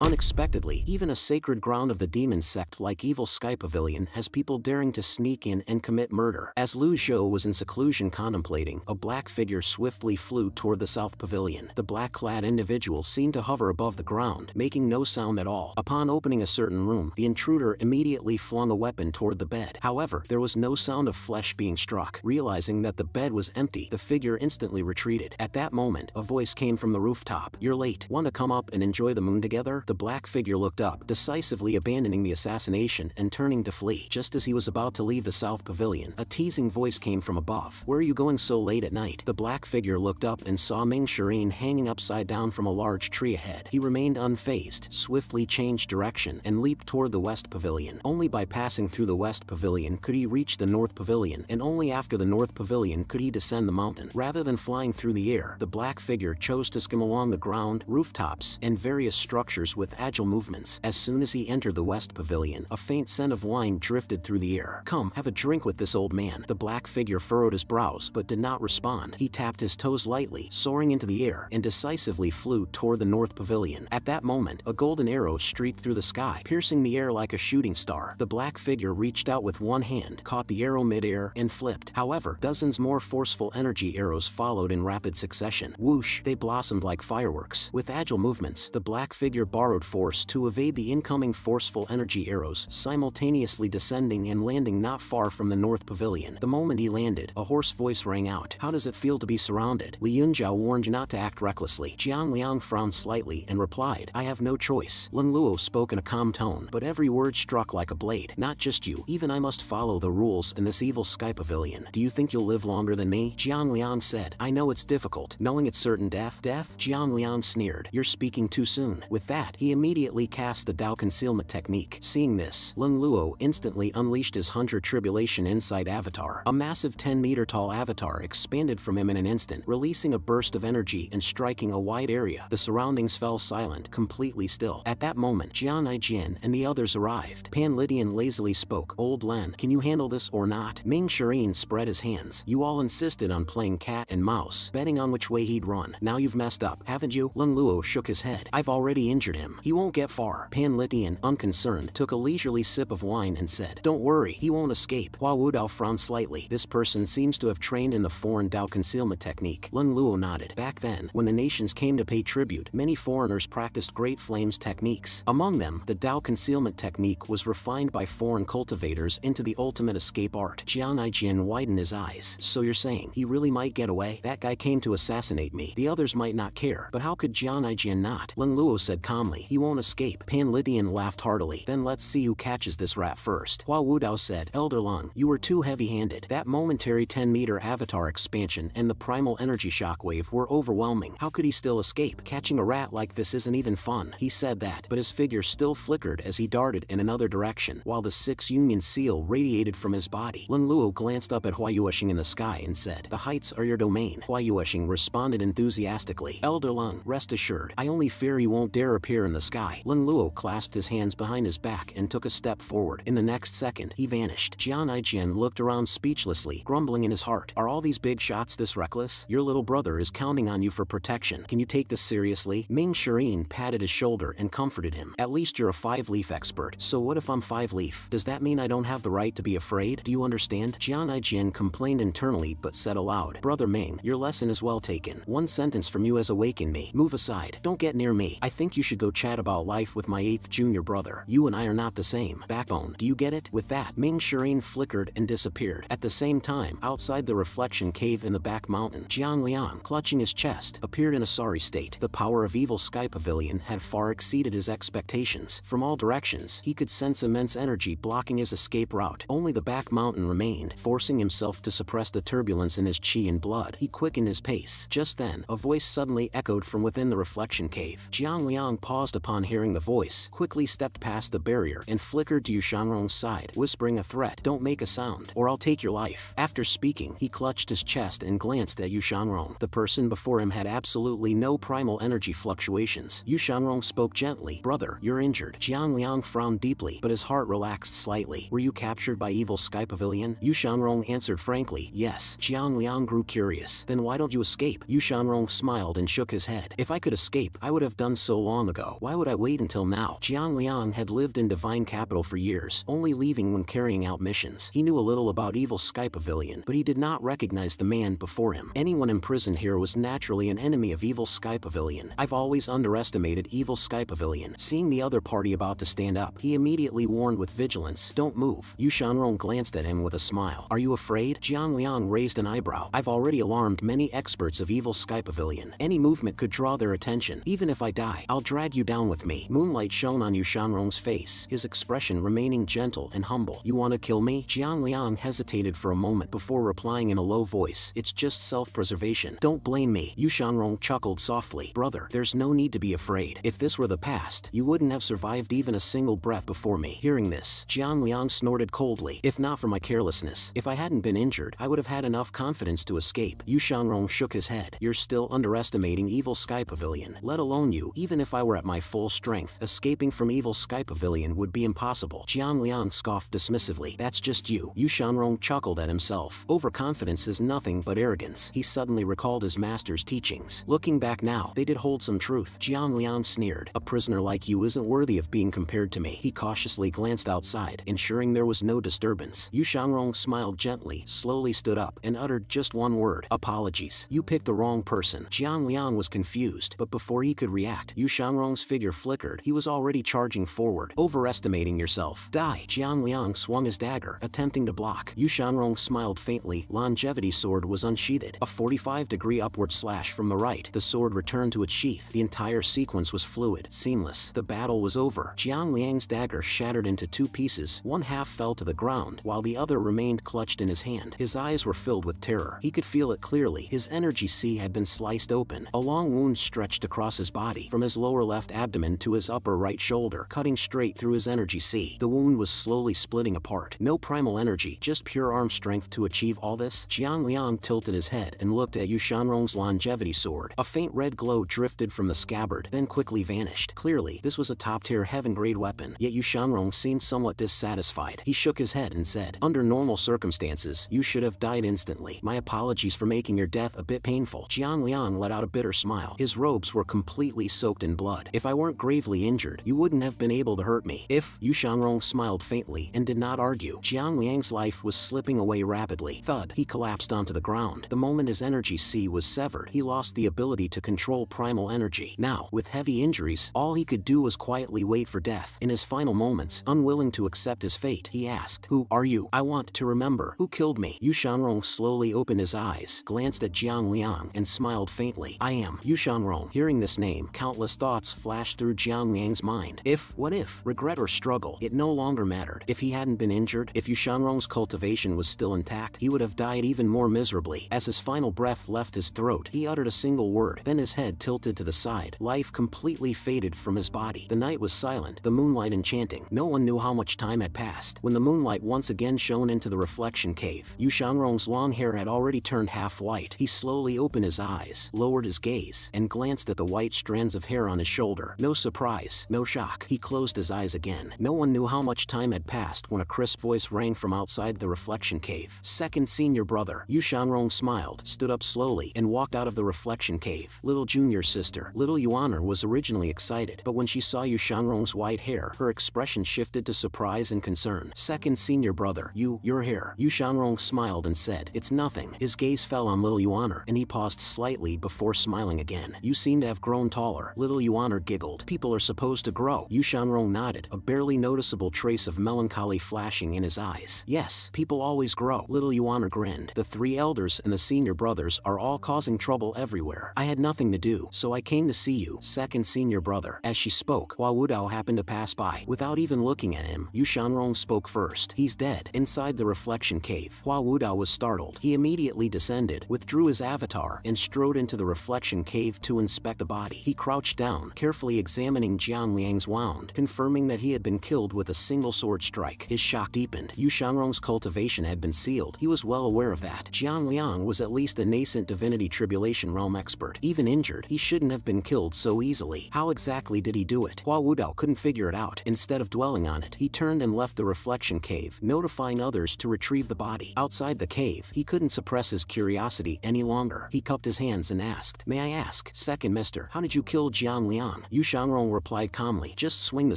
Unexpectedly, even a sacred ground of the demon sect like Evil Sky Pavilion has people daring to sneak in and commit murder. As Lu Zhou was in seclusion contemplating, a black figure swiftly flew toward the south pavilion. The black-clad individual seemed to hover above the ground, making no sound at all. Upon opening a certain room, the intruder immediately flung a weapon toward the bed. However, there was no sound of flesh being struck. Realizing that the bed was empty, the figure instantly retreated. At that moment, a voice came from the rooftop. "You're late. Want to come up and enjoy the moon together?" The black figure looked up, decisively abandoning the assassination and turning to flee. Just as he was about to leave the south pavilion, a teasing voice came from above. "Where are you going so late at night?" The black figure looked up and saw Ming Shireen hanging upside down from a large tree ahead. He remained unfazed, swiftly changed direction, and leaped toward the west pavilion. Only by passing through the west pavilion could he reach the north pavilion, and only after the north pavilion could he descend the mountain. Rather than flying through the air, the black figure chose to skim along the ground, rooftops, and various structures with agile movements. As soon as he entered the west pavilion, a faint scent of wine drifted through the air. "Come, have a drink with this old man." The black figure furrowed his brows but did not respond. He tapped his toes lightly, soaring into the air, and decisively flew toward the north pavilion. At that moment, a golden arrow streaked through the sky, piercing the air like a shooting star. The black figure reached out with one hand, caught the arrow mid-air, and flipped. However, dozens more forceful energy arrows followed in rapid succession. Whoosh! They blossomed like fireworks. With agile movements, the black figure borrowed force to evade the incoming forceful energy arrows, simultaneously descending and landing not far from the north pavilion. The moment he landed, a hoarse voice rang out. "How does it feel to be surrounded?" Li Yunjiao warned you not to act recklessly. Jiang Liang frowned slightly and replied, "I have no choice." Lin Luo spoke in a calm tone, but every word struck like a blade. "Not just you, even I must follow the rules in this evil sky pavilion. Do you think you'll live longer than me?" Jiang Liang said, "I know it's difficult. Knowing it's certain death." "Death?" Jiang Liang sneered. "You're speaking too soon." With that, he immediately cast the Dao concealment technique. Seeing this, Lin Luo instantly unleashed his 100 Tribulation Insight avatar. A massive 10-meter tall avatar expanded from him in an instant, releasing a burst of energy and striking a wide area. The surroundings fell silent, completely still. At that moment, Jian Aijian and the others arrived. Pan Lydian lazily spoke. "Old Len, can you handle this or not?" Ming Shireen spread his hands. "You all insisted on playing cat and mouse, betting on which way he'd run. Now you've messed up, haven't you?" Lin Luo shook his head. "I've already injured him. He won't get far." Pan Lydian, unconcerned, took a leisurely sip of wine and said, "Don't worry, he won't escape." Hua Wudao frowned slightly. "This person seems to have trained in the foreign Dao concealment technique." Lin Luo nodded. Back then, when the nations came to pay tribute, many foreigners practiced Great Flame's techniques. Among them, the Dao concealment technique was refined by foreign cultivators into the ultimate escape art. Jiang Aijian widened his eyes. "So you're saying he really might get away? That guy came to assassinate me. The others might not care, but how could Jiang Aijian not?" Lin Luo said calmly, "He won't escape." Pan Lydian laughed heartily. "Then let's see who catches this rat first." Hua Wudao said, "Elder Lung, you were too heavy-handed." That momentary 10-meter avatar expansion and the primal energy shockwave were overwhelming. How could he still escape? "Catching a rat like this isn't even fun." He said that, but his figure still flickered as he darted in another direction, while the 6 Union seal radiated from his body. Lin Luo glanced up at Hua Yueshing in the sky and said, "The heights are your domain." Hua Yueshing responded enthusiastically, "Elder Lung, rest assured, I only fear he won't dare appear in the sky." Lin Luo clasped his hands behind his back and took a step forward. In the next second, he vanished. Jian Aijian looked around speechlessly, grumbling in his heart. "Are all these big shots this reckless? Your little brother is counting on you for protection. Can you take this seriously?" Ming Shireen patted his shoulder and comforted him. "At least you're a 5-leaf expert. So what if I'm 5-leaf? Does that mean I don't have the right to be afraid? Do you understand?" Jian Aijian complained internally but said aloud, "Brother Ming, your lesson is well taken. One sentence from you has awakened me. Move aside. Don't get near me. I think you should go chat about life with my 8th junior brother. You and I are not the same. Backbone. Do you get it?" With that, Ming Shireen flickered and disappeared. At the same time, outside the reflection cave in the back mountain, Jiang Liang, clutching his chest, appeared in a sorry state. The power of Evil Sky Pavilion had far exceeded his expectations. From all directions, he could sense immense energy blocking his escape route. Only the back mountain remained. Forcing himself to suppress the turbulence in his qi and blood, he quickened his pace. Just then, a voice suddenly echoed from within the reflection cave. Jiang Liang paused upon hearing the voice, quickly stepped past the barrier, and flickered to Yu Shanrong's side, whispering a threat, "Don't make a sound, or I'll take your life." After speaking, he clutched his chest and glanced at Yu Shanrong. The person before him had absolutely no primal energy fluctuations. Yu Shanrong spoke gently, "Brother, you're injured." Jiang Liang frowned deeply, but his heart relaxed slightly. "Were you captured by Evil Sky Pavilion?" Yu Shanrong answered frankly, "Yes." Jiang Liang grew curious. "Then why don't you escape?" Yu Shanrong smiled and shook his head. "If I could escape, I would have done so long ago. ago. Why would I wait until now? Jiang Liang had lived in Divine Capital for years, only leaving when carrying out missions. He knew a little about Evil Sky Pavilion, but he did not recognize the man before him. Anyone imprisoned here was naturally an enemy of Evil Sky Pavilion. I've always underestimated Evil Sky Pavilion. Seeing the other party about to stand up, he immediately warned with vigilance, "Don't move." Yu Shanrong glanced at him with a smile. "Are you afraid?" Jiang Liang raised an eyebrow. "I've already alarmed many experts of Evil Sky Pavilion. Any movement could draw their attention. Even if I die, I'll drag you down with me." Moonlight shone on Yu Shanrong's face, his expression remaining gentle and humble. "You want to kill me?" Jiang Liang hesitated for a moment before replying in a low voice, "It's just self-preservation. Don't blame me." Yu Shanrong chuckled softly. "Brother, there's no need to be afraid. If this were the past, you wouldn't have survived even a single breath before me." Hearing this, Jiang Liang snorted coldly. "If not for my carelessness, if I hadn't been injured, I would have had enough confidence to escape." Yu Shanrong shook his head. "You're still underestimating Evil Sky Pavilion. Let alone you. Even if I were at my full strength, escaping from Evil Sky Pavilion would be impossible." Jiang Liang scoffed dismissively. "That's just you." Yu Shanrong chuckled at himself. Overconfidence is nothing but arrogance. He suddenly recalled his master's teachings. Looking back now, they did hold some truth. Jiang Liang sneered. "A prisoner like you isn't worthy of being compared to me." He cautiously glanced outside, ensuring there was no disturbance. Yu Shanrong smiled gently, slowly stood up, and uttered just one word: "Apologies." "You picked the wrong person." Jiang Liang was confused, but before he could react, Yu Shanrong's figure flickered. He was already charging forward. "Overestimating yourself. Die." Jiang Liang swung his dagger, attempting to block. Yu Shanrong smiled faintly. Longevity sword was unsheathed. A 45-degree upward slash from the right. The sword returned to its sheath. The entire sequence was fluid, seamless. The battle was over. Jiang Liang's dagger shattered into two pieces. One half fell to the ground, while the other remained clutched in his hand. His eyes were filled with terror. He could feel it clearly. His energy sea had been sliced open. A long wound stretched across his body, from his lower left abdomen to his upper right shoulder, cutting straight through his energy sea. The wound was slowly splitting apart. No primal energy, just pure arm strength to achieve all this. Jiang Liang tilted his head and looked at Yu Shanrong's longevity sword. A faint red glow drifted from the scabbard, then quickly vanished. Clearly, this was a top-tier heaven-grade weapon, yet Yu Shanrong seemed somewhat dissatisfied. He shook his head and said, "Under normal circumstances, you should have died instantly. My apologies for making your death a bit painful." Jiang Liang let out a bitter smile. His robes were completely soaked in blood. "If I weren't gravely injured, you wouldn't have been able to hurt me." "If..." Yu Shanrong smiled faintly and did not argue. Jiang Liang's life was slipping away rapidly. Thud. He collapsed onto the ground. The moment his energy sea was severed, he lost the ability to control primal energy. Now, with heavy injuries, all he could do was quietly wait for death. In his final moments, unwilling to accept his fate, he asked, "Who are you? I want to remember. Who killed me?" Yu Shanrong slowly opened his eyes, glanced at Jiang Liang, and smiled faintly. "I am Yu Shanrong." Hearing this name, countless thoughts flashed through Jiang Liang's mind. What if, regret or struggle, it no longer mattered. If he hadn't been injured, if Yu Shanrong's cultivation was still intact, he would have died even more miserably. As his final breath left his throat, he uttered a single word, then his head tilted to the side. Life completely faded from his body. The night was silent, the moonlight enchanting. No one knew how much time had passed. When the moonlight once again shone into the reflection cave, Yu Shanrong's long hair had already turned half white. He slowly opened his eyes, lowered his gaze, and glanced at the white strands of hair on his shoulder. No surprise, no shock. He closed his eyes again. No one knew how much time had passed when a crisp voice rang from outside the reflection cave. "Second senior brother." Yu Shanrong smiled, stood up slowly, and walked out of the reflection cave. Little junior sister. Little Yuaner was originally excited, but when she saw Yu Shanrong's white hair, her expression shifted to surprise and concern. "Second senior brother, your hair." Yu Shanrong smiled and said, "It's nothing." His gaze fell on little Yuaner, and he paused slightly before smiling again. "You seem to have grown taller." Little Yuaner giggled. "People are supposed to grow." Yu Shanrong nodded, a barely noticeable trace of melancholy flashing in his eyes. "Yes, people always grow." Little Yuaner grinned. "The three elders and the senior brothers are all causing trouble everywhere. I had nothing to do, so I came to see you, second senior brother." As she spoke, Hua Wudao happened to pass by. Without even looking at him, Yu Shanrong spoke first. "He's dead." Inside the reflection cave, Hua Wudao was startled. He immediately descended, withdrew his avatar, and strode into the reflection cave to inspect the body. He crouched down, carefully examining Jiang Liang's wound, confirming that he had been killed with a single sword strike. His shock deepened. Yu Shanrong's cultivation had been sealed. He was well aware of that. Jiang Liang was at least a nascent divinity tribulation realm expert. Even injured, he shouldn't have been killed so easily. How exactly did he do it? Hua Wudao couldn't figure it out. Instead of dwelling on it, he turned and left the reflection cave, notifying others to retrieve the body. Outside the cave, he couldn't suppress his curiosity any longer. He cupped his hands and asked, "May I ask, second mister, how did you kill Jiang Liang?" Liang. Yu Xiangrong replied calmly, just swing the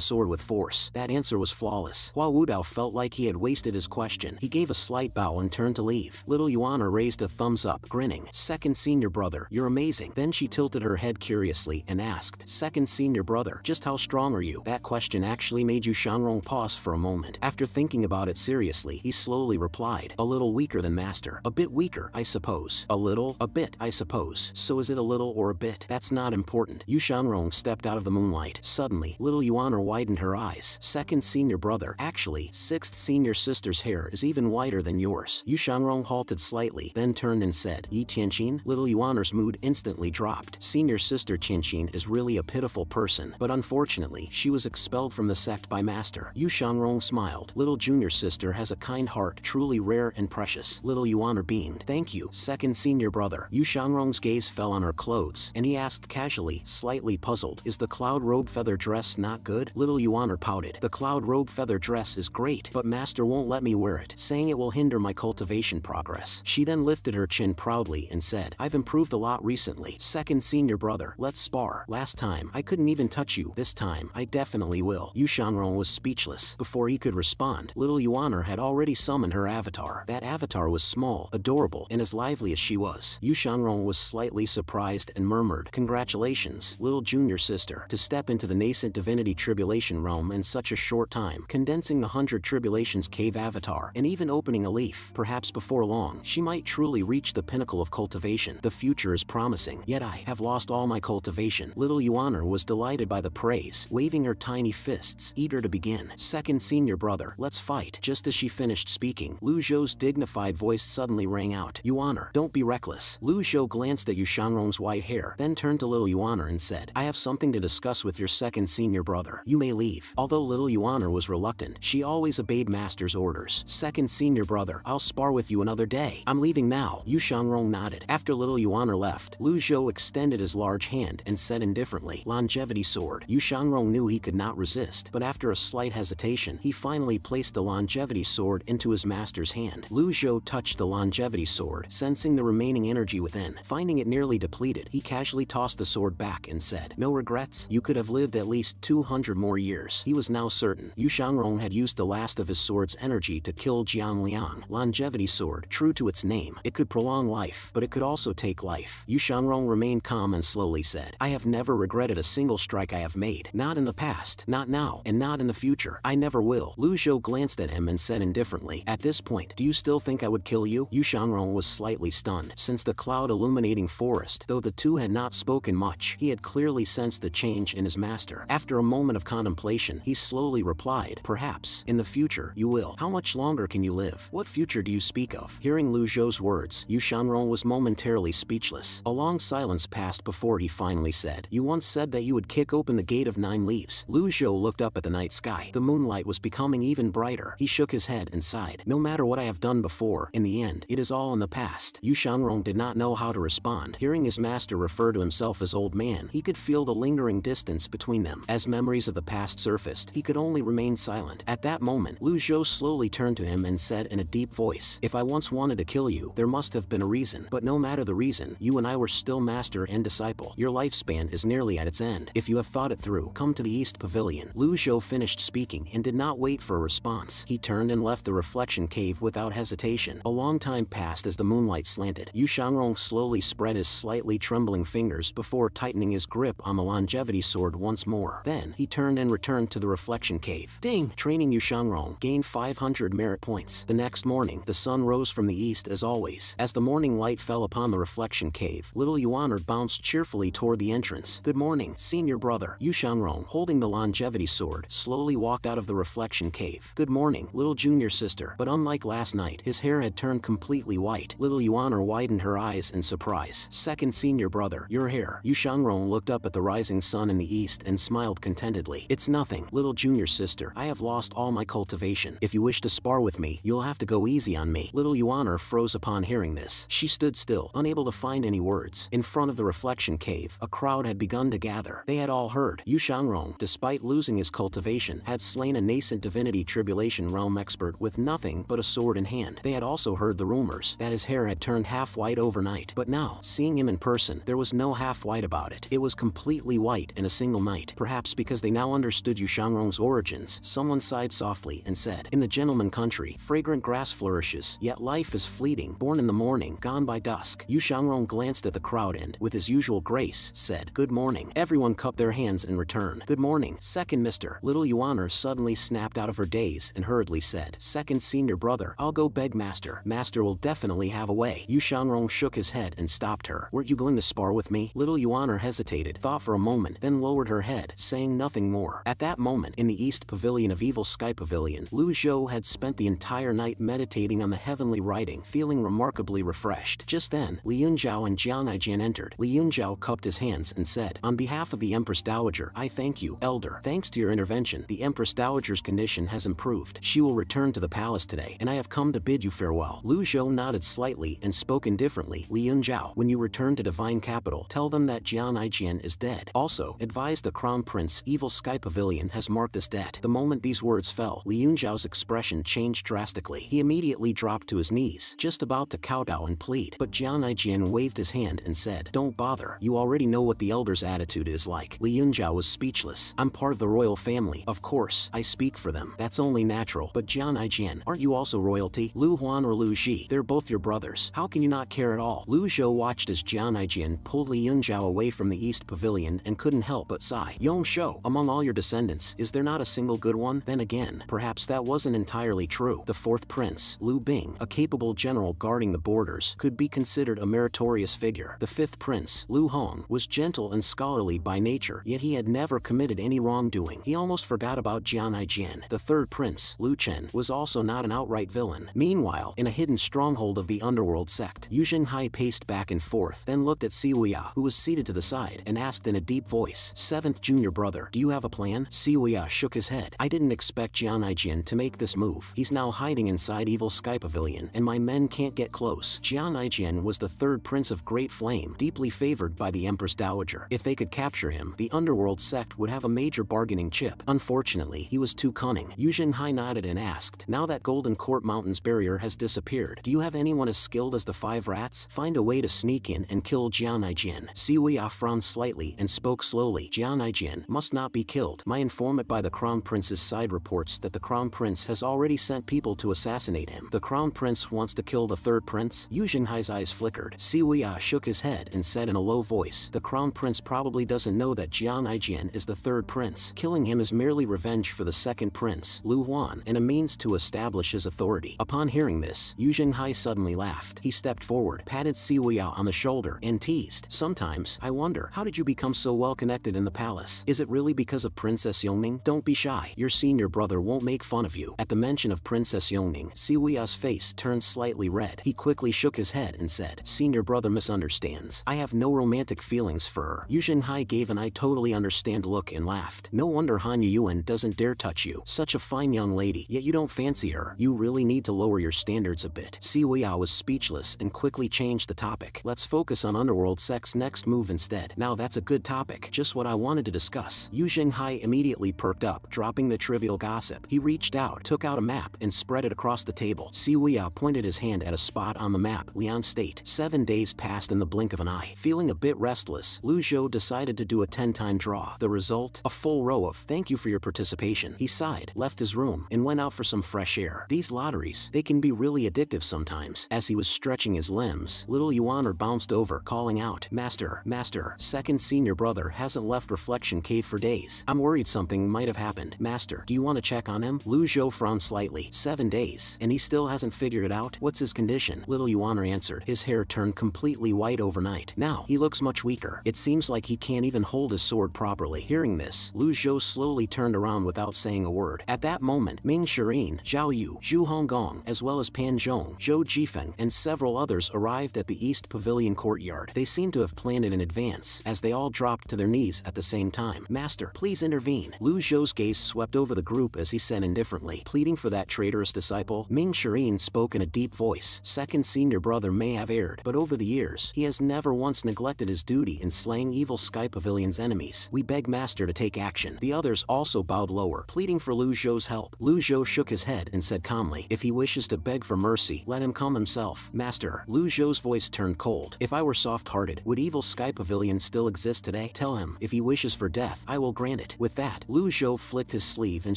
sword with force. That answer was flawless. Hua Wudao felt like he had wasted his question. He gave a slight bow and turned to leave. Little Yuan raised a thumbs up, grinning. Second senior brother, you're amazing. Then she tilted her head curiously and asked, second senior brother, just how strong are you? That question actually made Yu Xiangrong pause for a moment. After thinking about it seriously, he slowly replied, a little weaker than master. A bit weaker, I suppose. A little? A bit, I suppose. So is it a little or a bit? That's not important. Yu Xiangrong stepped out of the moonlight. Suddenly, little Yuan widened her eyes. Second senior brother, actually, sixth senior sister's hair is even whiter than yours. Yu Xiangrong halted slightly, then turned and said, Yi Tianqin? Little Yuan's mood instantly dropped. Senior sister Tianqin is really a pitiful person, but unfortunately, she was expelled from the sect by master. Yu Xiangrong smiled. Little junior sister has a kind heart, truly rare and precious. Little Yuan beamed. Thank you, second senior brother. Yu Xiangrong's gaze fell on her clothes, and he asked casually, slightly puzzled, is the cloud robe feather dress not good? Little Yuan pouted. The cloud robe feather dress is great, but master won't let me wear it, saying it will hinder my cultivation progress. She then lifted her chin proudly and said, I've improved a lot recently. Second senior brother, let's spar. Last time, I couldn't even touch you. This time, I definitely will. Yu Xiangrong was speechless. Before he could respond, little Yuan had already summoned her avatar. That avatar was small, adorable, and as lively as she was. Yu Xiangrong was slightly surprised and murmured, congratulations, little junior sister, to step into the nascent divinity tribulation realm in such a short time, condensing the 100 tribulations cave avatar, and even opening a leaf. Perhaps before long, she might truly reach the pinnacle of cultivation. The future is promising, yet I have lost all my cultivation. Little Yuan was delighted by the praise, waving her tiny fists, eager to begin. Second senior brother, let's fight. Just as she finished speaking, Lu Zhou's dignified voice suddenly rang out. Yuan, don't be reckless. Lu Zhou glanced at Yu Xiangrong's white hair, then turned to little Yuan and said, I have something to discuss with your second senior brother. You may leave. Although little Yuan was reluctant, she always obeyed master's orders. Second senior brother, I'll spar with you another day. I'm leaving now. Yu Xiangrong nodded. After little Yuan left, Lu Zhou extended his large hand and said indifferently, longevity sword. Yu Xiangrong knew he could not resist, but after a slight hesitation, he finally placed the longevity sword into his master's hand. Lu Zhou touched the longevity sword, sensing the remaining energy within. Finding it nearly depleted, he casually tossed the sword back and said, no regrets? You could have lived at least 200 more years. He was now certain. Yu Xiangrong had used the last of his sword's energy to kill Jiang Liang. Longevity sword, true to its name, it could prolong life, but it could also take life. Yu Xiangrong remained calm and slowly said, I have never regretted a single strike I have made. Not in the past, not now, and not in the future. I never will. Lu Zhou glanced at him and said indifferently, at this point, do you still think I would kill you? Yu Xiangrong was slightly stunned. Since the cloud illuminating forest, though the two had not spoken much, he had clearly sensed the change in his master. After a moment of contemplation, he slowly replied, perhaps, in the future, you will. How much longer can you live? What future do you speak of? Hearing Lu Zhou's words, Yu Xiangrong was momentarily speechless. A long silence passed before he finally said, you once said that you would kick open the gate of 9 leaves. Lu Zhou looked up at the night sky. The moonlight was becoming even brighter. He shook his head and sighed. No matter what I have done before, in the end, it is all in the past. Yu Xiangrong did not know how to respond. Hearing his master refer to himself as old man, he could feel the lingering distance between them. As memories of the past surfaced, he could only remain silent. At that moment, Lu Zhou slowly turned to him and said in a deep voice, if I once wanted to kill you, there must have been a reason. But no matter the reason, you and I were still master and disciple. Your lifespan is nearly at its end. If you have thought it through, come to the East Pavilion. Lu Zhou finished speaking and did not wait for a response. He turned and left the reflection cave without hesitation. A long time passed as the moonlight slanted. Yu Xiangrong slowly spread his slightly trembling fingers before tightening his grip on the longevity sword once more. Then, he turned and returned to the reflection cave. Ding! Training Yu Xiangrong gained 500 merit points. The next morning, the sun rose from the east as always. As the morning light fell upon the reflection cave, little Yuan bounced cheerfully toward the entrance. Good morning, senior brother. Yu Xiangrong, holding the longevity sword, slowly walked out of the reflection cave. Good morning, little junior sister. But unlike last night, his hair had turned completely white. Little Yuan widened her eyes in surprise. Second senior brother, your hair. Yu Xiangrong looked up at the rising sun in the east and smiled contentedly. It's nothing, little junior sister. I have lost all my cultivation. If you wish to spar with me, you'll have to go easy on me. Little Yuan froze upon hearing this. She stood still, unable to find any words. In front of the reflection cave, a crowd had begun to gather. They had all heard. Yu Xiangrong, despite losing his cultivation, had slain a nascent divinity tribulation realm expert with nothing but a sword in hand. They had also heard the rumors that his hair had turned half white overnight. But now, seeing him in person, there was no half white about it. It was completely completely white in a single night. Perhaps because they now understood Yu Shangrong's origins, someone sighed softly and said, "In the gentleman country, fragrant grass flourishes, yet life is fleeting, born in the morning, gone by dusk." Yu Shangrong glanced at the crowd and, with his usual grace, said, "Good morning." Everyone cupped their hands in return. "Good morning, second Mr." Little Yuaner suddenly snapped out of her daze and hurriedly said, "Second senior brother, I'll go beg master. Master will definitely have a way." Yu Shangrong shook his head and stopped her. "Weren't you going to spar with me?" Little Yuaner hesitated, thought for a moment, then lowered her head, saying nothing more. At that moment, in the East Pavilion of Evil Sky Pavilion, Lu Zhou had spent the entire night meditating on the heavenly writing, feeling remarkably refreshed. Just then, Li Yunzhao and Jiang Aijian entered. Li Yunzhao cupped his hands and said, "On behalf of the Empress Dowager, I thank you, Elder. Thanks to your intervention, the Empress Dowager's condition has improved. She will return to the palace today, and I have come to bid you farewell." Lu Zhou nodded slightly and spoke indifferently. "Li Yunzhao, when you return to Divine Capital, tell them that Jiang Aijian is dead. Also, advise the Crown Prince Evil Sky Pavilion has marked this debt." The moment these words fell, Li Yunzhao's expression changed drastically. He immediately dropped to his knees, just about to kowtow and plead. But Jiang Aijian waved his hand and said, "Don't bother. You already know what the elder's attitude is like." Li Yunzhao was speechless. "I'm part of the royal family. Of course, I speak for them. That's only natural. But Jiang Aijian, aren't you also royalty? Lu Huan or Lu Ji, they're both your brothers. How can you not care at all?" Lu Zhou watched as Jiang Aijian pulled Li Yunzhao away from the East Pavilion and couldn't help but sigh. "Yong Shou, among all your descendants, is there not a single good one?" Then again, perhaps that wasn't entirely true. The fourth prince, Lu Bing, a capable general guarding the borders, could be considered a meritorious figure. The fifth prince, Lu Hong, was gentle and scholarly by nature, yet he had never committed any wrongdoing. He almost forgot about Jiang Aijian. The third prince, Lu Chen, was also not an outright villain. Meanwhile, in a hidden stronghold of the underworld sect, Yu Zhenghai paced back and forth, then looked at Siwuya, who was seated to the side, and asked in a deep voice, "Seventh junior brother, do you have a plan?" Siwuya shook his head. "I didn't expect Jiang Aijian to make this move. He's now hiding inside Evil Sky Pavilion, and my men can't get close." Jiang Aijian was the third prince of Great Flame, deeply favored by the Empress Dowager. If they could capture him, the underworld sect would have a major bargaining chip. Unfortunately, he was too cunning. Yu Zhenghai nodded and asked, "Now that Golden Court Mountain's barrier has disappeared, do you have anyone as skilled as the five rats? Find a way to sneak in and kill Jiang Aijian." Siwuya frowned slightly and spoke slowly. "Jiang Aijian must not be killed. My informant by the Crown Prince's side reports that the Crown Prince has already sent people to assassinate him." "The Crown Prince wants to kill the third prince?" Yu Zhenghai's eyes flickered. Siwuya shook his head and said in a low voice, "The Crown Prince probably doesn't know that Jiang Aijian is the third prince. Killing him is merely revenge for the second prince, Lu Huan, and a means to establish his authority." Upon hearing this, Yu Zhenghai suddenly laughed. He stepped forward, patted Siwuya on the shoulder, and teased, "Sometimes, I wonder, how did you become so well connected in the palace? Is it really because of Princess Yongning? Don't be shy. Your senior brother won't make fun of you." At the mention of Princess Yongning, Siwuya's face turned slightly red. He quickly shook his head and said, "Senior brother misunderstands. I have no romantic feelings for her." Yu Zhenghai gave an "I totally understand" look and laughed. "No wonder Han Yuan doesn't dare touch you. Such a fine young lady, yet you don't fancy her. You really need to lower your standards a bit." Siwuya was speechless and quickly changed the topic. "Let's focus on Underworld Sect's next move instead." "Now that's a good topic. Just what I wanted to discuss." Yu Zhenghai immediately perked up, dropping the trivial gossip. He reached out, took out a map, and spread it across the table. Siwuya pointed his hand at a spot on the map, Lian State. 7 days passed in the blink of an eye. Feeling a bit restless, Lu Zhou decided to do a 10-time draw. The result? A full row of "Thank you for your participation." He sighed, left his room, and went out for some fresh air. These lotteries, they can be really addictive sometimes. As he was stretching his limbs, little Yuaner bounced over, calling out, "Master, master, second senior brother hasn't left Reflection Cave for days. I'm worried something might have happened. Master, do you want to check on him?" Lu Zhou frowned slightly. 7 days, and he still hasn't figured it out? What's his condition? Little Yuaner answered. His hair turned completely white overnight. Now, he looks much weaker. It seems like he can't even hold his sword properly. Hearing this, Lu Zhou slowly turned around without saying a word. At that moment, Ming Shirin, Zhao Yu, Zhu Honggong, as well as Pan Zhong, Zhou Jifeng, and several others arrived at the East Pavilion courtyard. They seemed to have planned it in advance, as they all dropped to their knees at the same time. "Master, please intervene." Lu Zhou's gaze swept over the group as he said indifferently, "Pleading for that traitorous disciple?" Ming Shirin spoke in a deep voice. "Second senior brother may have erred, but over the years, he has never once neglected his duty in slaying Evil Sky Pavilion's enemies. We beg Master to take action." The others also bowed lower, pleading for Lu Zhou's help. Lu Zhou shook his head and said calmly, "If he wishes to beg for mercy, let him come himself." "Master," Lu Zhou's voice turned cold. "If I were soft-hearted, would Evil Sky Pavilion still exist today?" today? Tell him, if he wishes for death, I will grant it. With that, Lu Zhou flicked his sleeve and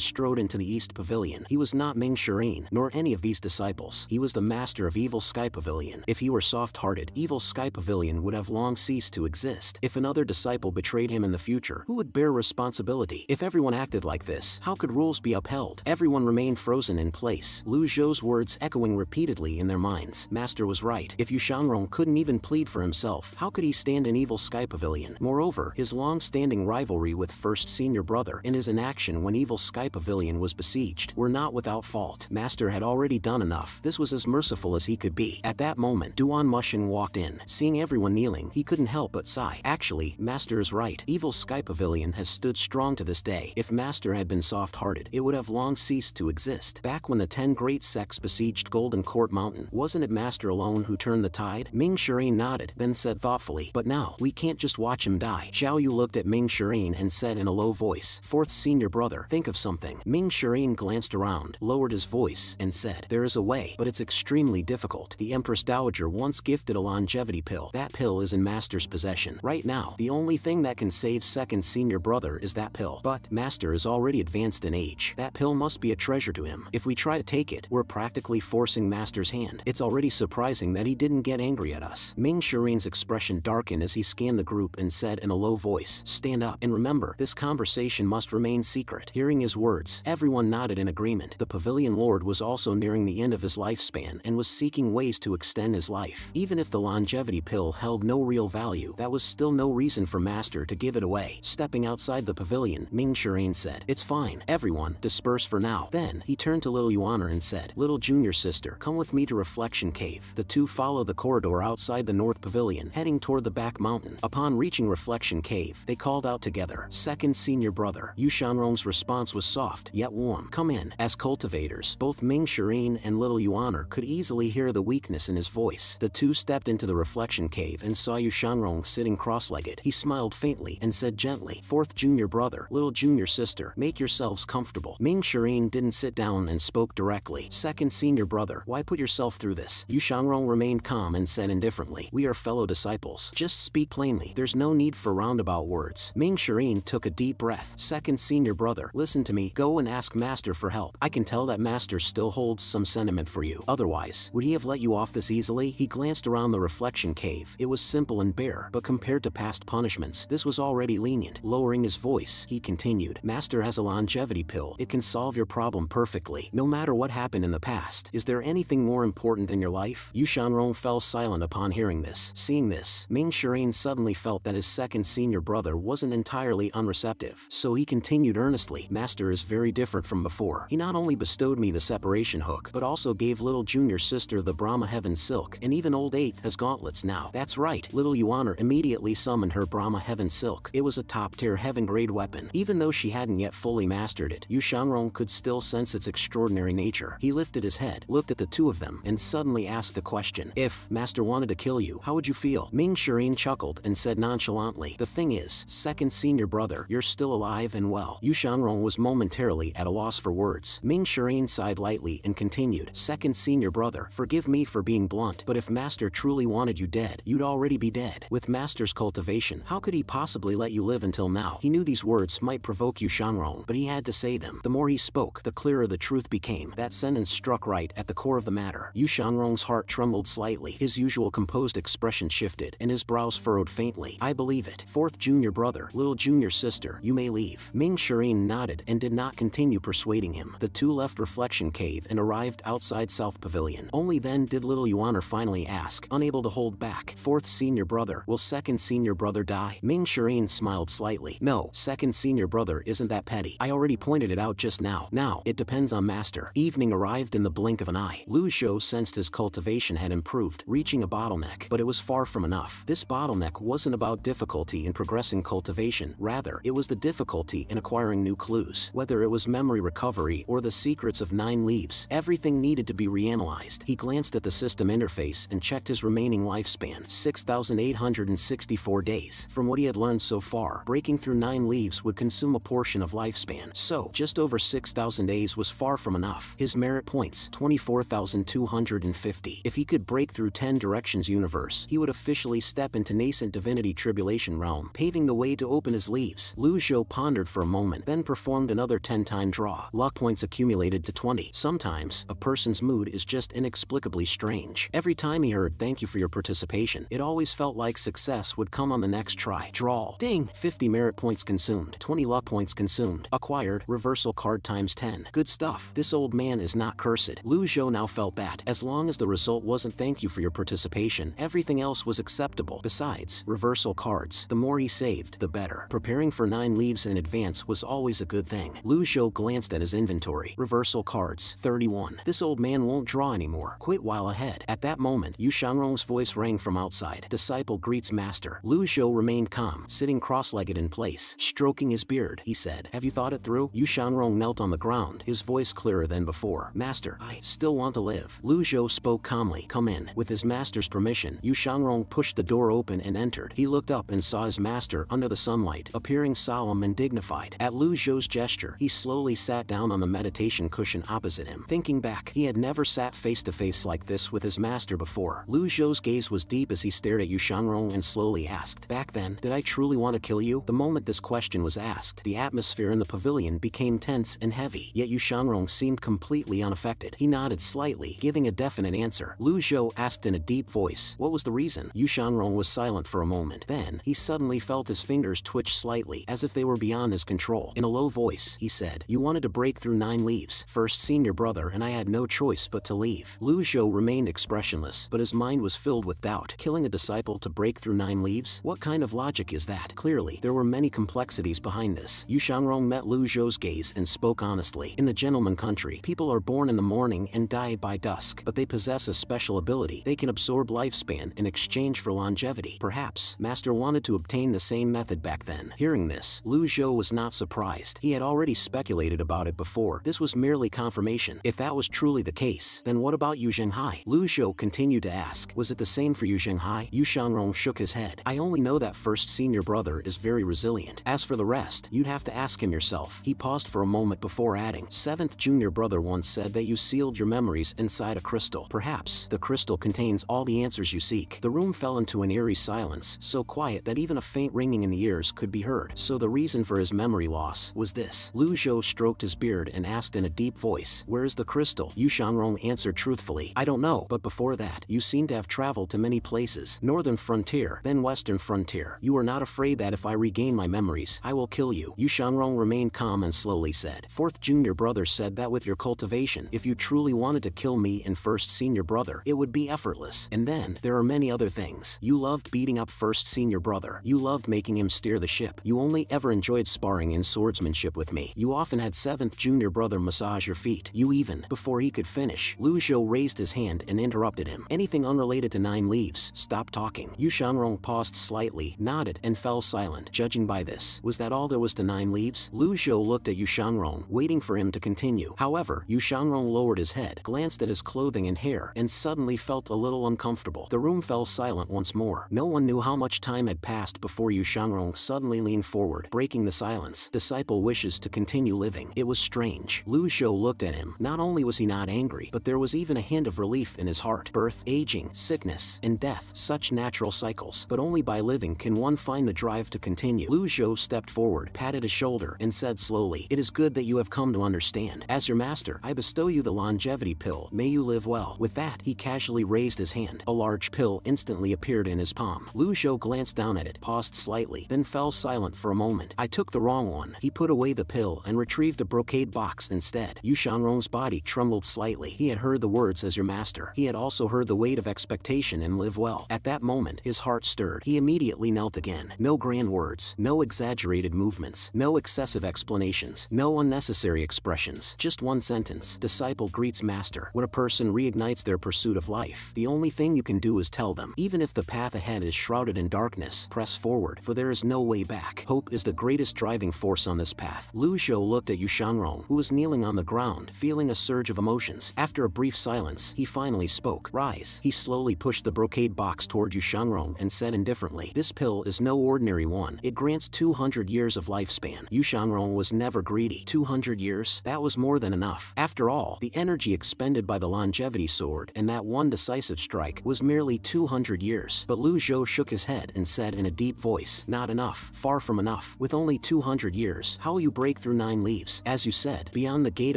strode into the East Pavilion. He was not Ming Shirin, nor any of these disciples. He was the master of Evil Sky Pavilion. If he were soft-hearted, Evil Sky Pavilion would have long ceased to exist. If another disciple betrayed him in the future, who would bear responsibility? If everyone acted like this, how could rules be upheld? Everyone remained frozen in place, Lu Zhou's words echoing repeatedly in their minds. Master was right. If Yu Shanrong couldn't even plead for himself, how could he stand in Evil Sky Pavilion? Moreover, his long-standing rivalry with first senior brother and his inaction when Evil Sky Pavilion was besieged were not without fault. Master had already done enough. This was as merciful as he could be. At that moment, Duan Mushing walked in. Seeing everyone kneeling, he couldn't help but sigh. Actually, Master is right. Evil Sky Pavilion has stood strong to this day. If Master had been soft-hearted, it would have long ceased to exist. Back when the 10 great sects besieged Golden Court Mountain, wasn't it Master alone who turned the tide? Ming Shirin nodded, then said thoughtfully, but now, we can't just watch him die. Xiao Yu looked at Ming Shirin and said in a low voice, fourth senior brother, think of something. Ming Shirin glanced around, lowered his voice, and said, there is a way, but it's extremely difficult. The Empress Dowager once gifted a longevity pill. That pill is in Master's possession. Right now, the only thing that can save second senior brother is that pill. But Master is already advanced in age. That pill must be a treasure to him. If we try to take it, we're practically forcing Master's hand. It's already surprising that he didn't get angry at us. Ming Shirin's expression darkened as he scanned the group and said in a low voice, stand up, and remember, this conversation must remain secret. Hearing his words, everyone nodded in agreement. The Pavilion Lord was also nearing the end of his lifespan and was seeking ways to extend his life. Even if the longevity pill held no real value, that was still no reason for Master to give it away. Stepping outside the pavilion, Ming Shirin said, it's fine. Everyone, disperse for now. Then, he turned to little Yuaner and said, little junior sister, come with me to Reflection Cave. The two followed the corridor outside the North Pavilion, heading toward the back mountain. Upon reaching Reflection Cave, they called out together, second senior brother. Yu Shanrong's response was soft, yet warm. Come in. As cultivators, both Ming Shirin and little Yuaner could easily hear the weakness in his voice. The two stepped into the Reflection Cave and saw Yu Shanrong sitting cross-legged. He smiled faintly and said gently, fourth junior brother, little junior sister, make yourselves comfortable. Ming Shirin didn't sit down and spoke directly. Second senior brother, why put yourself through this? Yu Shanrong remained calm and said indifferently, we are fellow disciples. Just speak plainly. There's no need for roundabout words. Ming Shirin took a deep breath. Second senior brother, listen to me. Go and ask Master for help. I can tell that Master still holds some sentiment for you. Otherwise, would he have let you off this easily? He glanced around the Reflection Cave. It was simple and bare, but compared to past punishments, this was already lenient. Lowering his voice, he continued, Master has a longevity pill. It can solve your problem perfectly, no matter what happened in the past. Is there anything more important than your life? Yu Shanrong fell silent upon hearing this. Seeing this, Ming Shirin suddenly felt that his second senior brother wasn't entirely unreceptive. So he continued earnestly, Master is very different from before. He not only bestowed me the separation hook, but also gave little junior sister the Brahma Heaven Silk, and even old eighth has gauntlets now. That's right. Little Yuaner immediately summoned her Brahma Heaven Silk. It was a top-tier heaven-grade weapon. Even though she hadn't yet fully mastered it, Yu Shanrong could still sense its extraordinary nature. He lifted his head, looked at the two of them, and suddenly asked the question, if Master wanted to kill you, how would you feel? Ming Shirin chuckled and said nonchalantly, the thing is, second senior brother, you're still alive and well. Yu Shanrong was momentarily at a loss for words. Ming Shirin sighed lightly and continued, second senior brother, forgive me for being blunt, but if Master truly wanted you dead, you'd already be dead. With Master's cultivation, how could he possibly let you live until now? He knew these words might provoke Yu Shanrong, but he had to say them. The more he spoke, the clearer the truth became. That sentence struck right at the core of the matter. Yu Shanrong's heart trembled slightly. His usual composed expression shifted, and his brows furrowed faintly. I believe it. Fourth junior brother, little junior sister, you may leave. Ming Shirin nodded and did not continue persuading him. The two left Reflection Cave and arrived outside South Pavilion. Only then did little Yuaner finally ask, unable to hold back, fourth senior brother, will second senior brother die? Ming Shirin smiled slightly. No, second senior brother isn't that petty. I already pointed it out just now. Now, it depends on Master. Evening arrived in the blink of an eye. Lu Zhou sensed his cultivation had improved, reaching a bottleneck, but it was far from enough. This bottleneck wasn't about difficulty in progressing cultivation, rather, it was the difficulty in acquiring new clues. Whether it was memory recovery or the secrets of 9 leaves, everything needed to be reanalyzed. He glanced at the system interface and checked his remaining lifespan, 6,864 days. From what he had learned so far, breaking through 9 leaves would consume a portion of lifespan, so just over 6,000 days was far from enough. His merit points, 24,250. If he could break through 10 Directions universe, he would officially step into nascent divinity tribulation meditation realm, paving the way to open his leaves. Lu Zhou pondered for a moment, then performed another 10-time draw. Luck points accumulated to 20. Sometimes, a person's mood is just inexplicably strange. Every time he heard "thank you for your participation," it always felt like success would come on the next try. Draw. Ding! 50 merit points consumed. 20 luck points consumed. Acquired. Reversal card times 10. Good stuff. This old man is not cursed. Lu Zhou now felt that, as long as the result wasn't "thank you for your participation," everything else was acceptable. Besides, reversal cards, the more he saved, the better. Preparing for 9 leaves in advance was always a good thing. Lu Zhou glanced at his inventory. Reversal cards, 31. This old man won't draw anymore. Quit while ahead. At that moment, Yu Shangrong's voice rang from outside. Disciple greets master. Lu Zhou remained calm, sitting cross-legged in place. Stroking his beard, he said, "Have you thought it through?" Yu Shangrong knelt on the ground, his voice clearer than before. "Master, I still want to live." Lu Zhou spoke calmly. "Come in." With his master's permission, Yu Shangrong pushed the door open and entered. He looked up and saw his master under the sunlight, appearing solemn and dignified. At Lu Zhou's gesture, he slowly sat down on the meditation cushion opposite him. Thinking back, he had never sat face-to-face like this with his master before. Lu Zhou's gaze was deep as he stared at Yu Shangrong and slowly asked, "Back then, did I truly want to kill you?" The moment this question was asked, the atmosphere in the pavilion became tense and heavy, yet Yu Shangrong seemed completely unaffected. He nodded slightly, giving a definite answer. Lu Zhou asked in a deep voice, "What was the reason?" Yu Shangrong was silent for a moment. Then, he suddenly felt his fingers twitch slightly, as if they were beyond his control. In a low voice, he said, "You wanted to break through 9 leaves. First senior brother, and I had no choice but to leave." Lu Zhou remained expressionless, but his mind was filled with doubt. Killing a disciple to break through 9 leaves? What kind of logic is that? Clearly, there were many complexities behind this. Yu Shangrong met Lu Zhou's gaze and spoke honestly. In the gentleman country, people are born in the morning and die by dusk, but they possess a special ability. They can absorb lifespan in exchange for longevity. Perhaps, Master wanted to obtain the same method back then. Hearing this, Lu Zhou was not surprised. He had already speculated about it before. This was merely confirmation. If that was truly the case, then what about Yu Zhenghai? Lu Zhou continued to ask, "Was it the same for Yu Zhenghai?" Yu Shangrong shook his head. "I only know that first senior brother is very resilient. As for the rest, you'd have to ask him yourself." He paused for a moment before adding, "7th junior brother once said that you sealed your memories inside a crystal. Perhaps the crystal contains all the answers you seek." The room fell into an eerie silence, so quiet that even a faint ringing in the ears could be heard. So the reason for his memory loss was this. Lu Zhou stroked his beard and asked in a deep voice, "Where is the crystal?" Yu Shangrong answered truthfully, "I don't know, but before that, you seem to have traveled to many places. Northern frontier, then western frontier. You are not afraid that if I regain my memories, I will kill you?" Yu Shangrong remained calm and slowly said, "4th junior brother said that with your cultivation, if you truly wanted to kill me and 1st senior brother, it would be effortless. And then, there are many other things. You loved beating up 1st senior brother. You loved making him steer the ship. You only ever enjoyed sparring in swordsmanship with me. You often had 7th junior brother massage your feet. You even," before he could finish, Lu Zhou raised his hand and interrupted him. "Anything unrelated to 9 leaves, stop talking." Yu Shangrong paused slightly, nodded, and fell silent. Judging by this, was that all there was to 9 leaves? Lu Zhou looked at Yu Shangrong, waiting for him to continue. However, Yu Shangrong lowered his head, glanced at his clothing and hair, and suddenly felt a little uncomfortable. The room fell silent once more. No one knew how much time had passed before Yu Shangrong suddenly leaned forward, breaking the silence. "Disciple wishes to continue living." It was strange. Lu Zhou looked at him. Not only was he not angry, but there was even a hint of relief in his heart. Birth, aging, sickness, and death, such natural cycles. But only by living can one find the drive to continue. Lu Zhou stepped forward, patted his shoulder, and said slowly, "It is good that you have come to understand. As your master, I bestow you the longevity pill. May you live well." With that, he casually raised his hand. A large pill instantly appeared in his palm. Lu Zhou glanced down at it, paused slightly, then fell silent for a moment. "I took the wrong one." He put away the pill and retrieved a brocade box instead. Yu Shangrong's body trembled slightly. He had heard the words "as your master." He had also heard the weight of expectation and live well. At that moment, his heart stirred. He immediately knelt again. No grand words, no exaggerated movements, no excessive explanations, no unnecessary expressions. Just one sentence. Disciple greets master. When a person reignites their pursuit of life, the only thing you can do is tell them, even if the path ahead is shrouded in darkness, press forward, for there is no way back. Hope is the greatest driving force on this path. Lu Zhou looked at Yu Shangrong, who was kneeling on the ground, feeling a surge of emotions. After a brief silence, he finally spoke. "Rise." He slowly pushed the brocade box toward Yu Shangrong and said indifferently, "This pill is no ordinary one. It grants 200 years of lifespan." Yu Shangrong was never greedy. 200 years? That was more than enough. After all, the energy expended by the longevity sword and that one decisive strike was merely 200 years. But Lu Zhou shook his head and said, in a deep voice. Not enough. Far from enough. With only 200 years, how will you break through 9 leaves? As you said, beyond the gate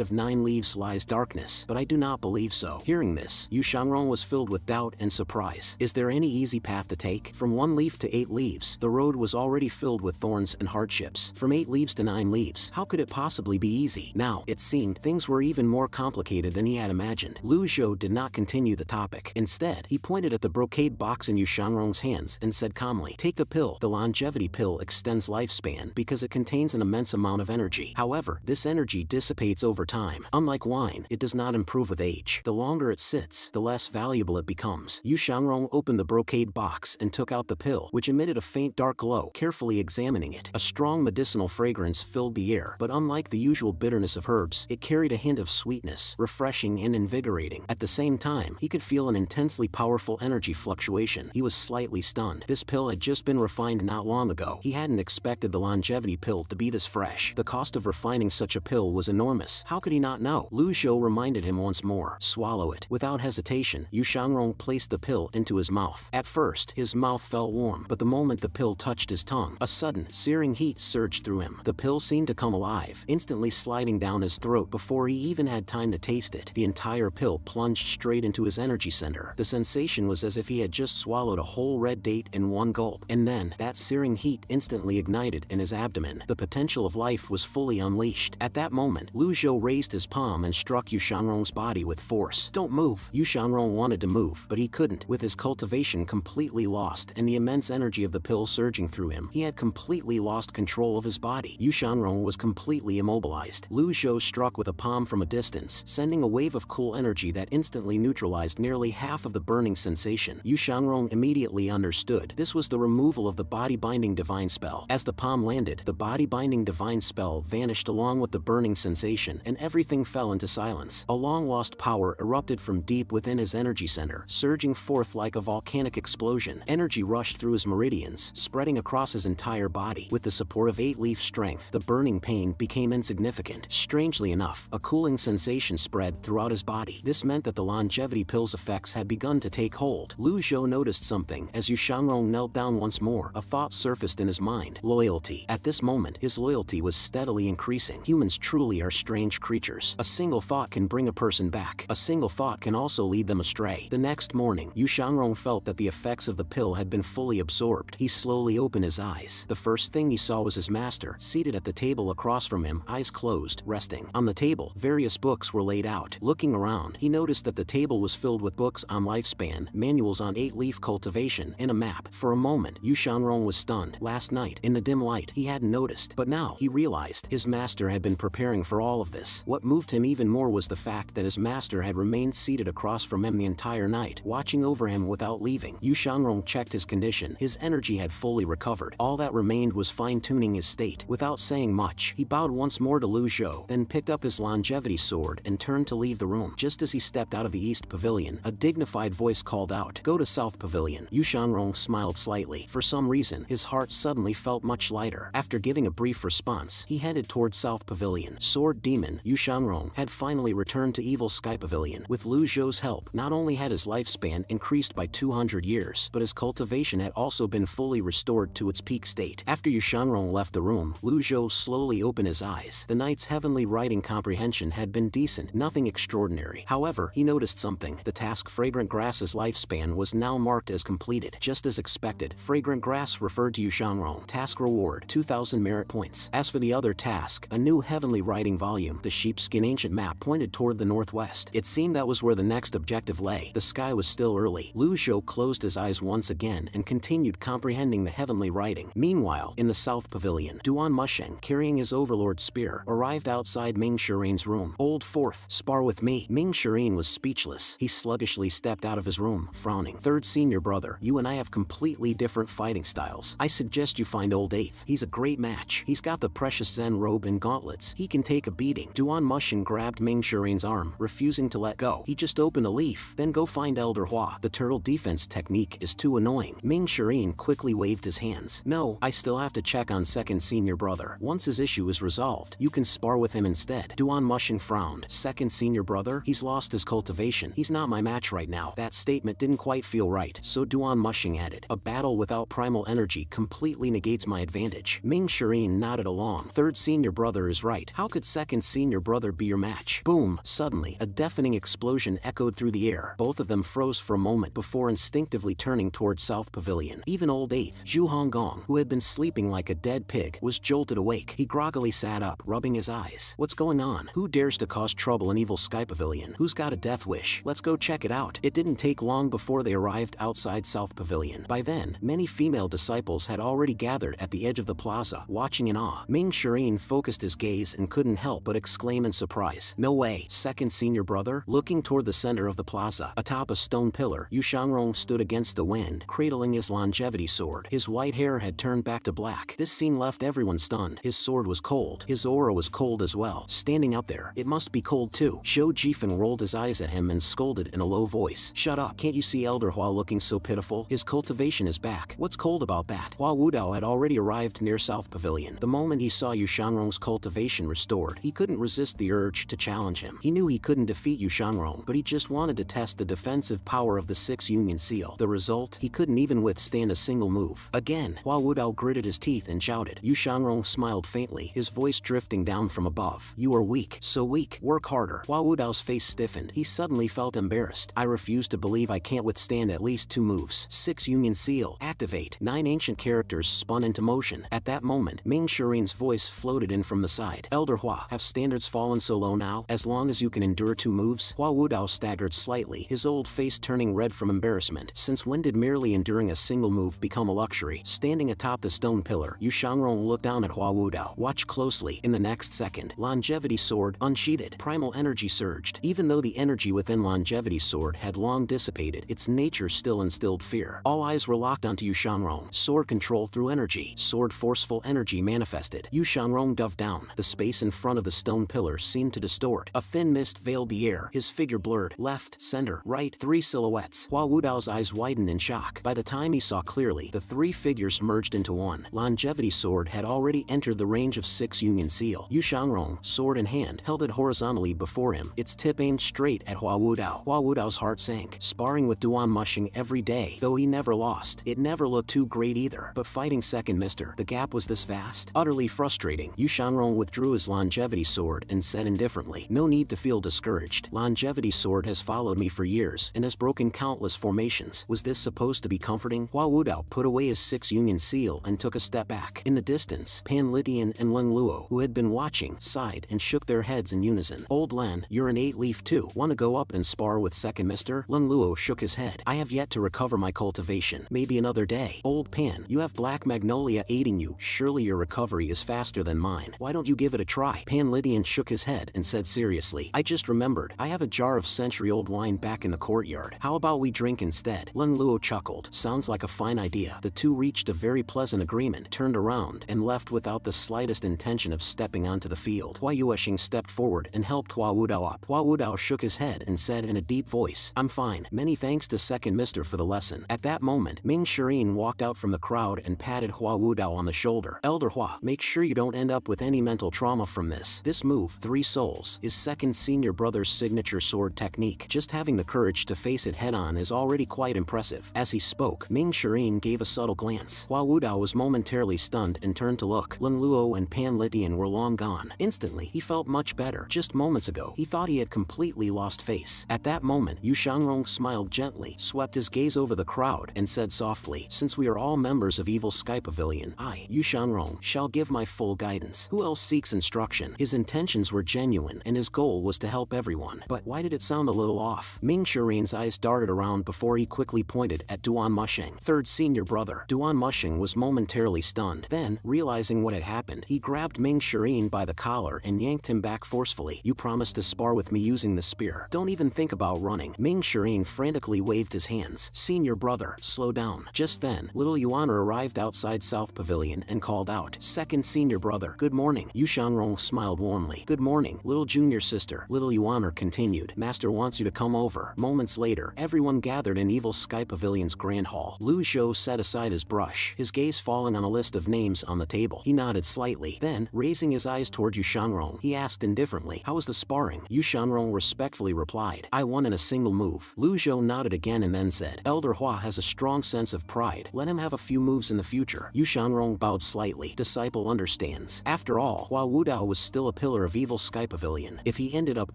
of 9 leaves lies darkness, but I do not believe so. Hearing this, Yu Shangrong was filled with doubt and surprise. Is there any easy path to take? From 1 leaf to 8 leaves, the road was already filled with thorns and hardships. From 8 leaves to 9 leaves, how could it possibly be easy? Now, it seemed, things were even more complicated than he had imagined. Lu Zhou did not continue the topic. Instead, he pointed at the brocade box in Yu Shangrong's hands and said calmly, "Take the pill. The longevity pill extends lifespan because it contains an immense amount of energy. However, this energy dissipates over time. Unlike wine, it does not improve with age. The longer it sits, the less valuable it becomes." Yu Shangrong opened the brocade box and took out the pill, which emitted a faint dark glow. Carefully examining it, a strong medicinal fragrance filled the air, but unlike the usual bitterness of herbs, it carried a hint of sweetness, refreshing and invigorating. At the same time, he could feel an intensely powerful energy fluctuation. He was slightly stunned. This pill had just been refined not long ago. He hadn't expected the longevity pill to be this fresh. The cost of refining such a pill was enormous. How could he not know? Lu Zhou reminded him once more. Swallow it. Without hesitation, Yu Shangrong placed the pill into his mouth. At first, his mouth felt warm, but the moment the pill touched his tongue, a sudden, searing heat surged through him. The pill seemed to come alive, instantly sliding down his throat before he even had time to taste it. The entire pill plunged straight into his energy center. The sensation was as if he had just swallowed a whole red date in one gulp. And then, that searing heat instantly ignited in his abdomen. The potential of life was fully unleashed. At that moment, Lu Zhou raised his palm and struck Yu Shangrong's body with force. "Don't move." Yu Shangrong wanted to move, but he couldn't. With his cultivation completely lost and the immense energy of the pill surging through him, he had completely lost control of his body. Yu Shangrong was completely immobilized. Lu Zhou struck with a palm from a distance, sending a wave of cool energy that instantly neutralized nearly half of the burning sensation. Yu Shangrong immediately understood. This was the removal of the body-binding divine spell. As the palm landed, the body-binding divine spell vanished along with the burning sensation, and everything fell into silence. A long-lost power erupted from deep within his energy center, surging forth like a volcanic explosion. Energy rushed through his meridians, spreading across his entire body. With the support of 8-leaf strength, the burning pain became insignificant. Strangely enough, a cooling sensation spread throughout his body. This meant that the longevity pill's effects had begun to take hold. Lu Zhou noticed something. As Yu Shangrong knelt down once more, a thought surfaced in his mind. Loyalty. At this moment, his loyalty was steadily increasing. Humans truly are strange creatures. A single thought can bring a person back. A single thought can also lead them astray. The next morning, Yu Shangrong felt that the effects of the pill had been fully absorbed. He slowly opened his eyes. The first thing he saw was his master, seated at the table across from him, eyes closed, resting. On the table, various books were laid out. Looking around, he noticed that the table was filled with books on lifespan, manuals on 8-leaf cultivation, and a map. For a moment, Yu Shangrong was stunned. Last night, in the dim light, he hadn't noticed, but now he realized his master had been preparing for all of this. What moved him even more was the fact that his master had remained seated across from him the entire night, watching over him without leaving. Yu Shangrong checked his condition. His energy had fully recovered. All that remained was fine-tuning his state. Without saying much, he bowed once more to Lu Zhou, then picked up his longevity sword and turned to leave the room. Just as he stepped out of the East Pavilion, a dignified voice called out, "Go to South Pavilion." Yu Shangrong smiled slightly. For some reason, his heart suddenly felt much lighter. After giving a brief response, he headed toward South Pavilion. Sword Demon Yu Shangrong had finally returned to Evil Sky Pavilion. With Lu Zhou's help, not only had his lifespan increased by 200 years, but his cultivation had also been fully restored to its peak state. After Yu Shangrong left the room, Lu Zhou slowly opened his eyes. The night's heavenly writing comprehension had been decent, nothing extraordinary. However, he noticed something. The task Fragrant Grass's lifespan was now marked as completed. Just as expected, Fragrant Grass referred to Yu Shangrong. Task reward, 2,000 merit points. As for the other task, a new heavenly writing volume, the sheepskin ancient map pointed toward the northwest. It seemed that was where the next objective lay. The sky was still early. Lu Zhou closed his eyes once again and continued comprehending the heavenly writing. Meanwhile, in the South Pavilion, Duan Musheng, carrying his overlord's spear, arrived outside Ming Shirin's room. "Old Fourth, spar with me." Ming Shirin was speechless. He sluggishly stepped out of his room, frowning. "Third senior brother, you and I have completely different fighting styles. I suggest you find Old Eighth. He's a great match. He's got the precious Zen robe and gauntlets. He can take a beating." Duan Musheng grabbed Ming Shirin's arm, refusing to let go. "He just opened a leaf. Then go find Elder Hua. The turtle defense technique is too annoying." Ming Shirin quickly waved his hands. "No, I still have to check on second senior brother. Once his issue is resolved, you can spar with him instead." Duan Musheng frowned. "Second senior brother? He's lost his cultivation. He's not my match right now." That statement didn't quite feel right, so Duan Musheng added, "A battle with without primal energy completely negates my advantage. Ming Shirin nodded along. Third senior brother is right. How could second senior brother be your match? Boom! Suddenly, a deafening explosion echoed through the air. Both of them froze for a moment before instinctively turning toward South Pavilion. Even old 8th, Zhu Honggong, who had been sleeping like a dead pig, was jolted awake. He groggily sat up, rubbing his eyes. What's going on? Who dares to cause trouble in Evil Sky Pavilion? Who's got a death wish? Let's go check it out. It didn't take long before they arrived outside South Pavilion. By then, many female disciples had already gathered at the edge of the plaza, watching in awe. Ming Shirin focused his gaze and couldn't help but exclaim in surprise. No way, second senior brother? Looking toward the center of the plaza, atop a stone pillar, Yu Shangrong stood against the wind, cradling his longevity sword. His white hair had turned back to black. This scene left everyone stunned. His sword was cold. His aura was cold as well. Standing up there, it must be cold too. Zhou Jifeng rolled his eyes at him and scolded in a low voice. Shut up, can't you see Elder Hua looking so pitiful? His cultivation is back. What's cold about that? Hua Wudao had already arrived near South Pavilion. The moment he saw Yu Shangrong's cultivation restored, he couldn't resist the urge to challenge him. He knew he couldn't defeat Yu Shangrong, but he just wanted to test the defensive power of the 6 Union Seal. The result? He couldn't even withstand a single move. Again, Hua Wudao gritted his teeth and shouted. Yu Shangrong smiled faintly, his voice drifting down from above. You are weak. So weak. Work harder. Hua Wudao's face stiffened. He suddenly felt embarrassed. I refuse to believe I can't withstand at least 2 moves. 6 Union Seal. Activate. 9 ancient characters spun into motion. At that moment, Ming Shirin's voice floated in from the side. Elder Hua, have standards fallen so low now? As long as you can endure 2 moves? Hua Wudao staggered slightly, his old face turning red from embarrassment. Since when did merely enduring a single move become a luxury? Standing atop the stone pillar, Yu Shangrong looked down at Hua Wudao. Watch closely. In the next second, Longevity Sword unsheathed. Primal energy surged. Even though the energy within Longevity Sword had long dissipated, its nature still instilled fear. All eyes were locked onto Yu Shangrong. Sword control through energy. Sword forceful energy manifested. Yu Shangrong dove down. The space in front of the stone pillar seemed to distort. A thin mist veiled the air. His figure blurred. Left, center, right, 3 silhouettes. Hua Wudao's eyes widened in shock. By the time he saw clearly, the 3 figures merged into one. Longevity Sword had already entered the range of 6 Union Seal. Yu Shangrong, sword in hand, held it horizontally before him, its tip aimed straight at Hua Wudao. Hua Wudao's heart sank. Sparring with Duan Mushing every day, though he never lost, it never looked too great either. But fighting second mister, the gap was this vast? Utterly frustrating. Yu Shangrong withdrew his Longevity Sword and said indifferently, no need to feel discouraged. Longevity Sword has followed me for years and has broken countless formations. Was this supposed to be comforting? Hua Wudao put away his 6 Union Seal and took a step back. In the distance, Pan Litian and Leng Luo, who had been watching, sighed and shook their heads in unison. Old Lan, you're an 8-leaf too. Wanna go up and spar with second mister? Leng Luo shook his head. I have yet to recover my cultivation. Maybe another day. Old Pan, you have Black Magnolia aiding you. Surely your recovery is faster than mine. Why don't you give it a try? Pan Lydian shook his head and said seriously, I just remembered. I have a jar of century-old wine back in the courtyard. How about we drink instead? Leng Luo chuckled. Sounds like a fine idea. The two reached a very pleasant agreement, turned around, and left without the slightest intention of stepping onto the field. Hua Yueshing stepped forward and helped Hua Wudao up. Hua Wudao shook his head and said in a deep voice, I'm fine. Many thanks to second mister for the lesson. At that moment, Ming Shirin walked out from the crowd and patted Hua Wudao on the shoulder. Elder Hua, make sure you don't end up with any mental trauma from this. This move, 3 souls, is second senior brother's signature sword technique. Just having the courage to face it head-on is already quite impressive. As he spoke, Ming Shirin gave a subtle glance. Hua Wudao was momentarily stunned and turned to look. Leng Luo and Pan Litian were long gone. Instantly, he felt much better. Just moments ago, he thought he had completely lost face. At that moment, Yu Shangrong smiled gently, swept his gaze over the crowd, and said softly, since we are all members of Evil Sky Pavilion, I, Yu Shangrong, shall give my full guidance. Who else seeks instruction? His intentions were genuine, and his goal was to help everyone. But why did it sound a little off? Ming Shirin's eyes darted around before he quickly pointed at Duan Mushing, third senior brother. Duan Mushing was momentarily stunned. Then, realizing what had happened, he grabbed Ming Shirin by the collar and yanked him back forcefully. You promised to spar with me using the spear. Don't even think about running. Ming Shirin frantically waved his hands. Senior brother, slow down. Just then, little Yuaner arrived outside South Pavilion and called out, second senior brother, good morning. Yu Shangrong smiled warmly. Good morning, little junior sister. Little Yuaner continued, master wants you to come over. Moments later, everyone gathered in Evil Sky Pavilion's grand hall. Lu Zhou set aside his brush, his gaze falling on a list of names on the table. He nodded slightly. Then, raising his eyes toward Yu Shangrong, he asked indifferently, how was the sparring? Yu Shangrong respectfully replied, I won in a single move. Lu Zhou nodded again and then said, Elder Hua has a strong sense of pride pride. Let him have a few moves in the future. Yu Shanrong bowed slightly. Disciple understands. After all, while Wu Dao was still a pillar of Evil Sky Pavilion, if he ended up